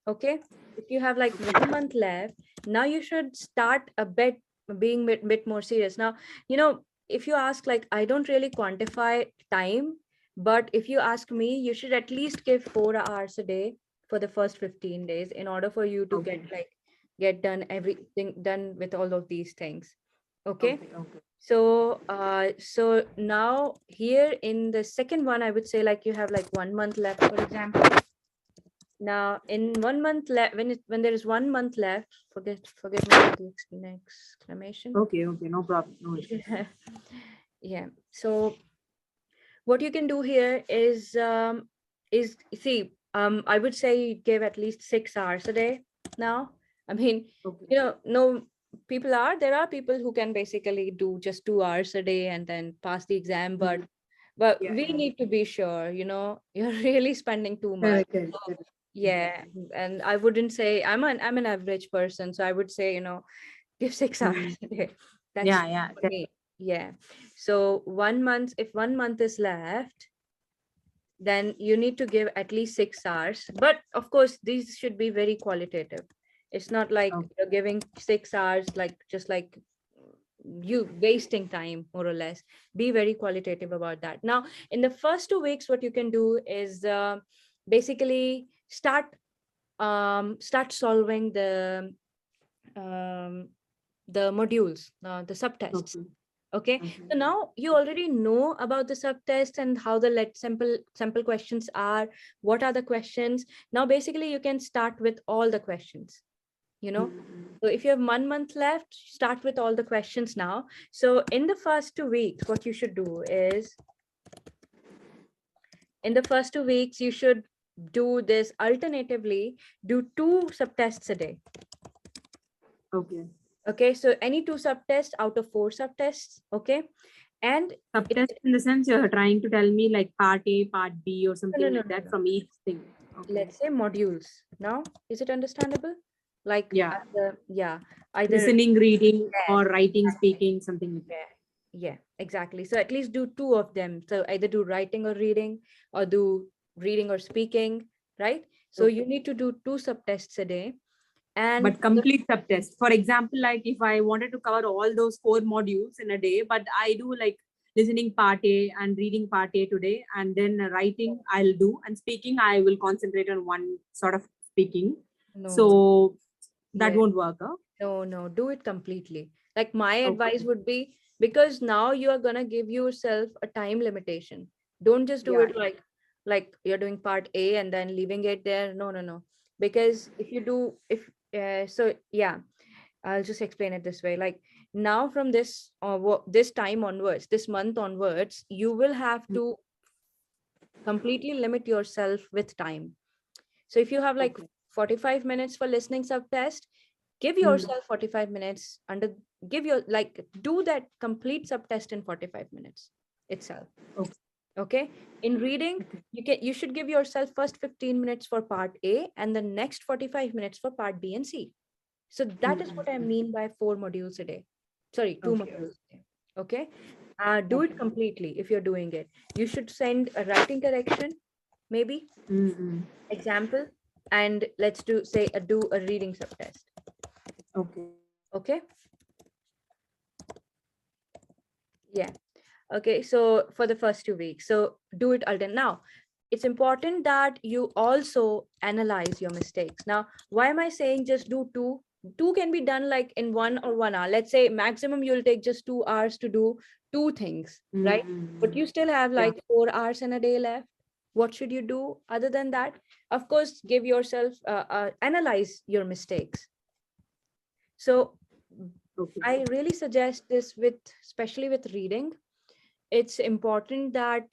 Okay. If you have like 1 month left, now you should start a bit being bit more serious. Now, if you ask, like, I don't really quantify time, but if you ask me, you should at least give 4 hours a day for the first 15 days in order for you to Okay. get done everything done with all of these things. Okay. Okay. Okay. So now here in the second one, I would say, like, you have like 1 month left, for example. Now, in 1 month left, when there is 1 month left, forget my exclamation. Okay. Okay. No problem. No issues. Yeah. So what you can do here is see, I would say give at least 6 hours a day. Now, I mean, Okay. no, there are people who can basically do just 2 hours a day and then pass the exam, but Yeah. we Yeah. need to be sure, you're really spending too much. Correct. Correct. Correct. Yeah, and I wouldn't say I'm an average person, so I would say, give 6 hours a day. That's Yeah. Yeah. for me. Yeah. So 1 month, if 1 month is left, then you need to give at least 6 hours. But of course, these should be very qualitative. It's not like Okay. you're giving 6 hours, like just like you wasting time, more or less. Be very qualitative about that. Now, in the first 2 weeks, what you can do is basically start solving um, the modules, the subtests. Okay. Okay. Okay. So now you already know about the subtests and how the sample questions are. What are the questions? Now, basically, you can start with all the questions. So if you have 1 month left, start with all the questions now. So in the first 2 weeks, what you should do is, in the first 2 weeks, you should do this alternatively, do 2 subtests a day. Okay. Okay, so any 2 subtests out of 4 subtests. Okay. And Subtest in the sense you're trying to tell me like part A, part B, or something like that no. from each thing. Okay. Let's say modules. Now, is it understandable? Like, Yeah. either Listening, reading, yeah, or writing, exactly. speaking, something like that. Yeah, exactly. So at least do 2 of them. So either do writing or reading, or do reading or speaking, right? So Okay. you need to do 2 subtests a day. And But complete subtest. For example, like if I wanted to cover all those 4 modules in a day, but I do like listening part A and reading part A today, and then writing I'll do, and speaking I will concentrate on one sort of speaking. no, So that yeah, won't work. Huh? no, do it completely. Like, my advice Okay. would be, because now you are gonna give yourself a time limitation. Don't just do Yeah. it like you're doing part A and then leaving it there. No. Because if you do, if so yeah, I'll just explain it this way. Like, now from this time onwards, this month onwards, you will have to completely limit yourself with time. So if you have like Okay. 45 minutes for listening subtest, give Mm. yourself 45 minutes give your like do that complete subtest in 45 minutes itself. Okay. Okay. In reading, Okay. you should give yourself first 15 minutes for part A and the next 45 minutes for part B and C. So that is what I mean by 4 modules a day. Sorry, 2 Okay. modules a day. Okay. Do Okay. it completely if you're doing it. You should send a writing correction. maybe Mm-mm. example, and let's do say do a reading subtest. Okay. Okay. Yeah. Okay, so for the first 2 weeks, so do it alternate. Now, it's important that you also analyze your mistakes. Now, why am I saying just do two? Two can be done like in 1 or 1 hour. Let's say maximum you'll take just 2 hours to do two things, right? But Mm-mm. you still have Yeah. like 4 hours in a day left. What should you do other than that? Of course, give yourself, analyze your mistakes. So Okay. I really suggest this with, especially with reading. It's important that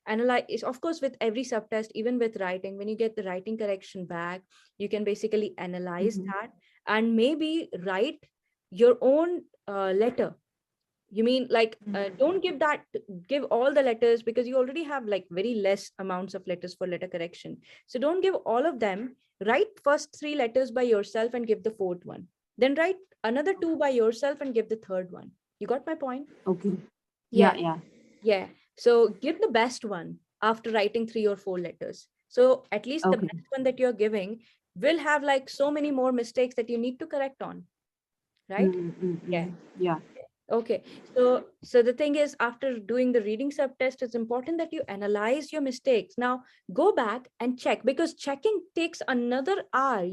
analyze, of course, with every subtest, even with writing, when you get the writing correction back, you can basically analyze Mm-hmm. that and maybe write your own letter. You mean like, don't give that, give all the letters, because you already have like very less amounts of letters for letter correction. So don't give all of them. Write first 3 letters by yourself and give the fourth one, then write another 2 by yourself and give the third one. You got my point? Okay. Yeah, Yeah. yeah. Yeah. So give the best one after writing 3 or 4 letters. So at least the Okay. best one that you're giving will have like so many more mistakes that you need to correct on, right? Yeah. Mm-mm. Yeah. Okay. So the thing is, after doing the reading subtest, it's important that you analyze your mistakes. Now go back and check, because checking takes another hour,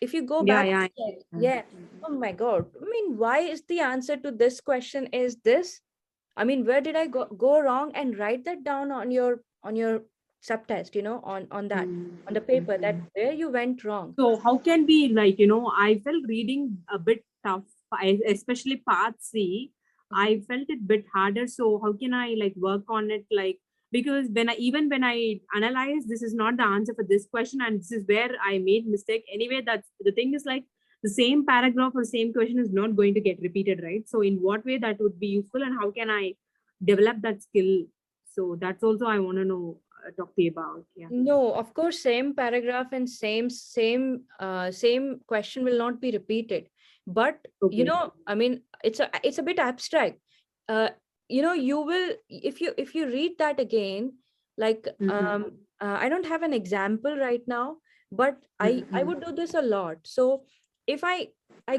if you go Yeah, back yeah. and check. Mm. Yeah. Oh my God. I mean, why is the answer to this question is this? I mean, where did I go wrong? And write that down on your subtest, on the paper, that Mm-mm. where you went wrong. So how can we, like, I felt reading a bit tough, especially part C. Mhm. I felt it bit harder. So how can I like work on it? Like, because when I analyze, this is not the answer for this question, and this is where I made mistake. Anyway, that's the thing is like the same paragraph or same question is not going to get repeated, right? So in what way that would be useful, and how can I develop that skill? So that's also I want to know, talk to you about. Yeah. No, of course, same paragraph and same question will not be repeated. But Okay. I mean, it's a bit abstract. Uh, you will, if you read that again, like, Mm-mm. I don't have an example right now, but I Mm-mm. would do this a lot. So if I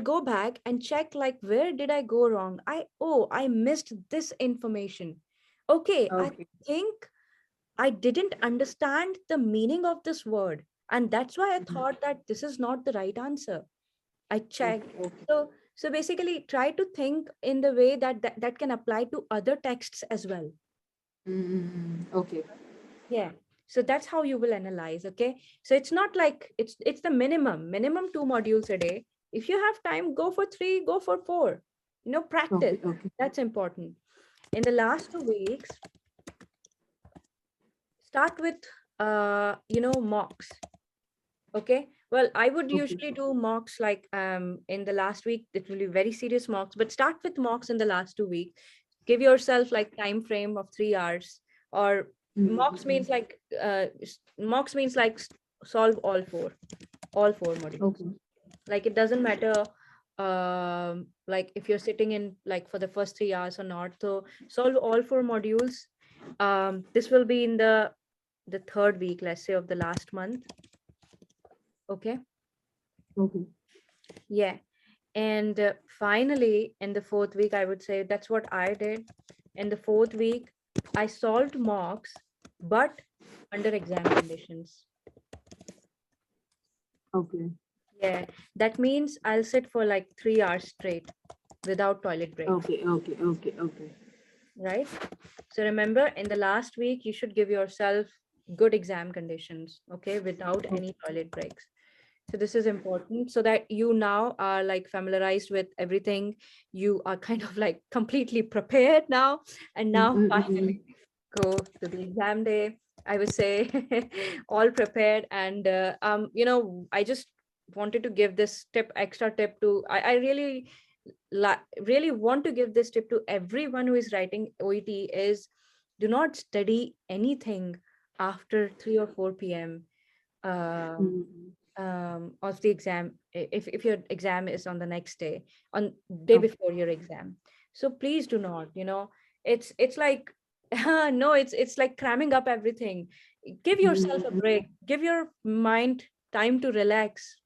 go back and check, like, where did I go wrong? I missed this information. Okay, I Okay. think I didn't understand the meaning of this word. And that's why I Mhm. thought that this is not the right answer. I checked. Okay. Okay. So basically try to think in the way that can apply to other texts as well. Okay. Yeah. So that's how you will analyze. Okay. So it's not like it's the minimum 2 modules a day. If you have time, go for 3, go for 4. Practice. Okay. Okay. That's important. In the last 2 weeks, start with mocks. Okay. Well, I would Okay. usually do mocks like, in the last week, it will be very serious mocks, but start with mocks in the last 2 weeks. Give yourself like time frame of 3 hours, or Mm-hmm. mocks means like solve all four modules. Okay. Like it doesn't matter, like if you're sitting in like for the first 3 hours or not. So solve all 4 modules. This will be in the third week, let's say, of the last month. Okay. Okay. Yeah. And finally, in the fourth week, I would say that's what I did. In the fourth week, I solved mocks, but under exam conditions. Okay. Yeah. That means I'll sit for like 3 hours straight without toilet breaks, Okay. Okay. Okay. Okay. right? So remember, in the last week, you should give yourself good exam conditions, okay, without any toilet breaks. So this is important, so that you now are like familiarized with everything. You are kind of like completely prepared now, and now Mm-mm. finally go to the exam day. I would say all prepared, and I just wanted to give this extra tip to. I really want to give this tip to everyone who is writing OET is, do not study anything after 3 or 4 p.m. Um, Mm-mm. of the exam, if your exam is on the next day, on day Okay. before your exam. So please do not, it's like No, it's like cramming up everything. Give yourself a break. Give your mind time to relax,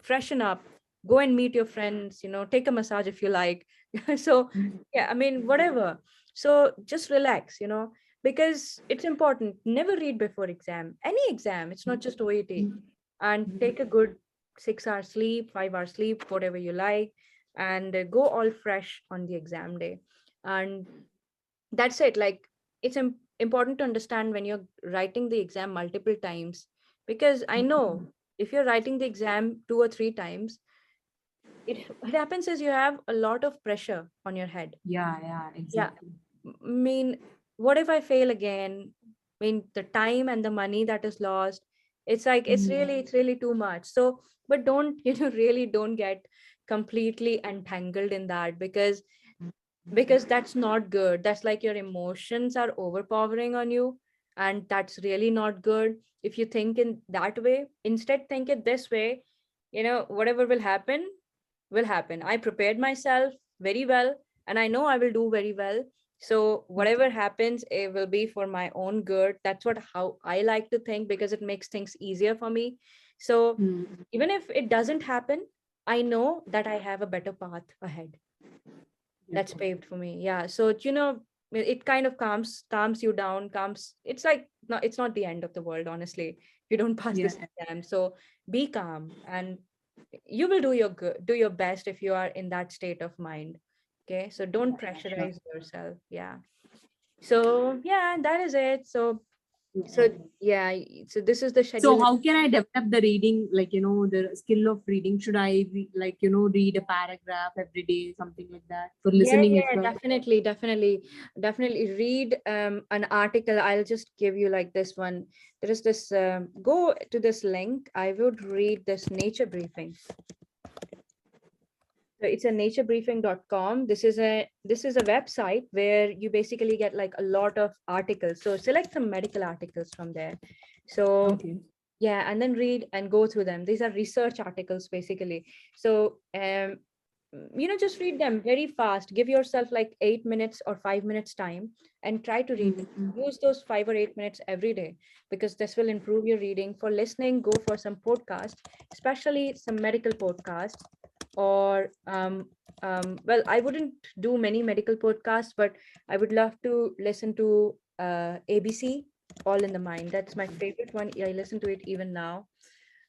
freshen up, go and meet your friends, take a massage if you like. So, yeah, I mean, whatever. So just relax, because it's important. Never read before exam. Any exam, it's not just OET. And take a good 6 hours sleep, 5 hours sleep, whatever you like, and go all fresh on the exam day. And that's it. Like, it's important to understand when you're writing the exam multiple times, because I know if you're writing the exam 2 or 3 times, it happens is you have a lot of pressure on your head. Yeah, Yeah. exactly. I mean, what if I fail again? I mean, the time and the money that is lost, it's like it's really too much. So, but don't really don't get completely entangled in that, because that's not good. That's like your emotions are overpowering on you, and that's really not good. If you think in that way, instead think it this way. Whatever will happen. I prepared myself very well, and I know I will do very well. So whatever happens, it will be for my own good. That's what how I like to think, because it makes things easier for me. So even if it doesn't happen, I know that I have a better path ahead that's paved for me. Yeah. So it kind of calms you down, calms. It's like, no, it's not the end of the world, honestly, if you don't pass Yeah. this exam. So be calm, and you will do your best if you are in that state of mind. Okay. So don't Sure. pressurize yourself. Yeah. So yeah, that is it. So yeah, so this is the So schedule. how can I develop the reading, like, the skill of reading? Should I like, read a paragraph every day, something like that, for Yeah, listening as yeah, well? definitely read an article. I'll just give you like this one. There is this, go to this link. I would read this nature briefing. So it's a naturebriefing.com. This is a website where you basically get like a lot of articles. So select some medical articles from there. So Okay. yeah, and then read and go through them. These are research articles basically. So just read them very fast. Give yourself like 8 minutes or 5 minutes time, and try to read them. Use those 5 or 8 minutes every day, because this will improve your reading. For listening, go for some podcasts, especially some medical podcasts. Or well, I wouldn't do many medical podcasts, but I would love to listen to ABC, All in the Mind. That's my favorite one. I listen to it even now.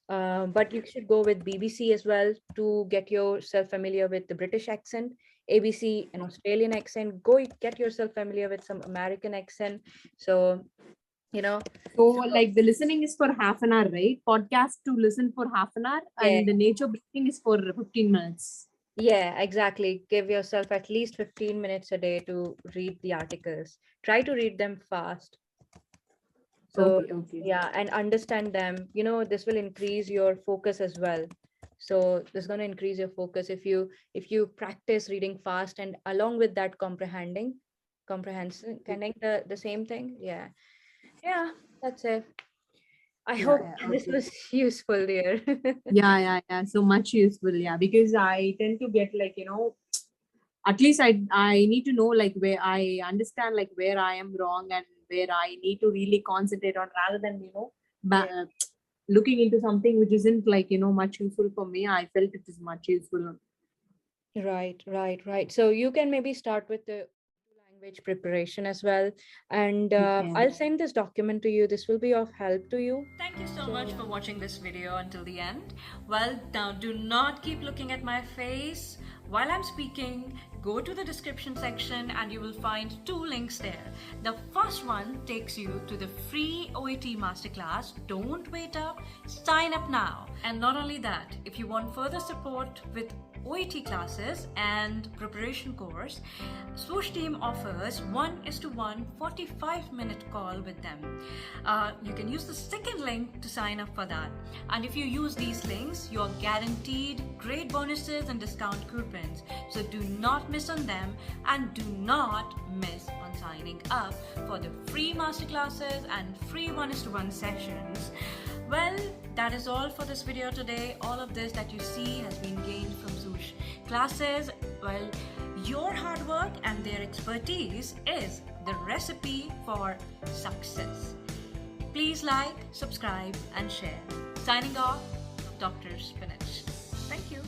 But you should go with BBC as well to get yourself familiar with the British accent. ABC, an Australian accent. Go get yourself familiar with some American accent. So, you know, So so like the listening is for half an hour, right? Podcast to listen for half an hour, yeah, and the nature briefing is for 15 minutes. yeah, exactly. Give yourself at least 15 minutes a day to read the articles. Try to read them fast. So, Okay. yeah, and understand them. This will increase your focus as well. So this is going to increase your focus if you practice reading fast, and along with that comprehension, connect the same thing. Yeah. Yeah, that's it. I hope Yeah, this okay. was useful, dear. Yeah. So much useful, yeah. Because I tend to get like, at least I need to know like where I understand like where I am wrong and where I need to really concentrate on, rather than Yeah. looking into something which isn't like much useful for me. I felt it is much useful. Right. So you can maybe start with the language preparation as well. And Yeah. I'll send this document to you. This will be of help to you. Thank you so So, much yeah. for watching this video until the end. Well, now do not keep looking at my face while I'm speaking. Go to the description section and you will find 2 links there. The first one takes you to the free OET Masterclass. Don't wait up, sign up now. And not only that, if you want further support with OET classes and preparation course, Swoosh team offers 1:1 45-minute call with them. You can use the second link to sign up for that. And if you use these links, you're guaranteed great bonuses and discount coupons. So do not miss on them, and do not miss on signing up for the free masterclasses and free 1:1 sessions. Well, that is all for this video today. All of this that you see has been gained from Swoosh classes. Well, your hard work and their expertise is the recipe for success. Please like, subscribe, and share. Signing off, Dr. Spinach. Thank you.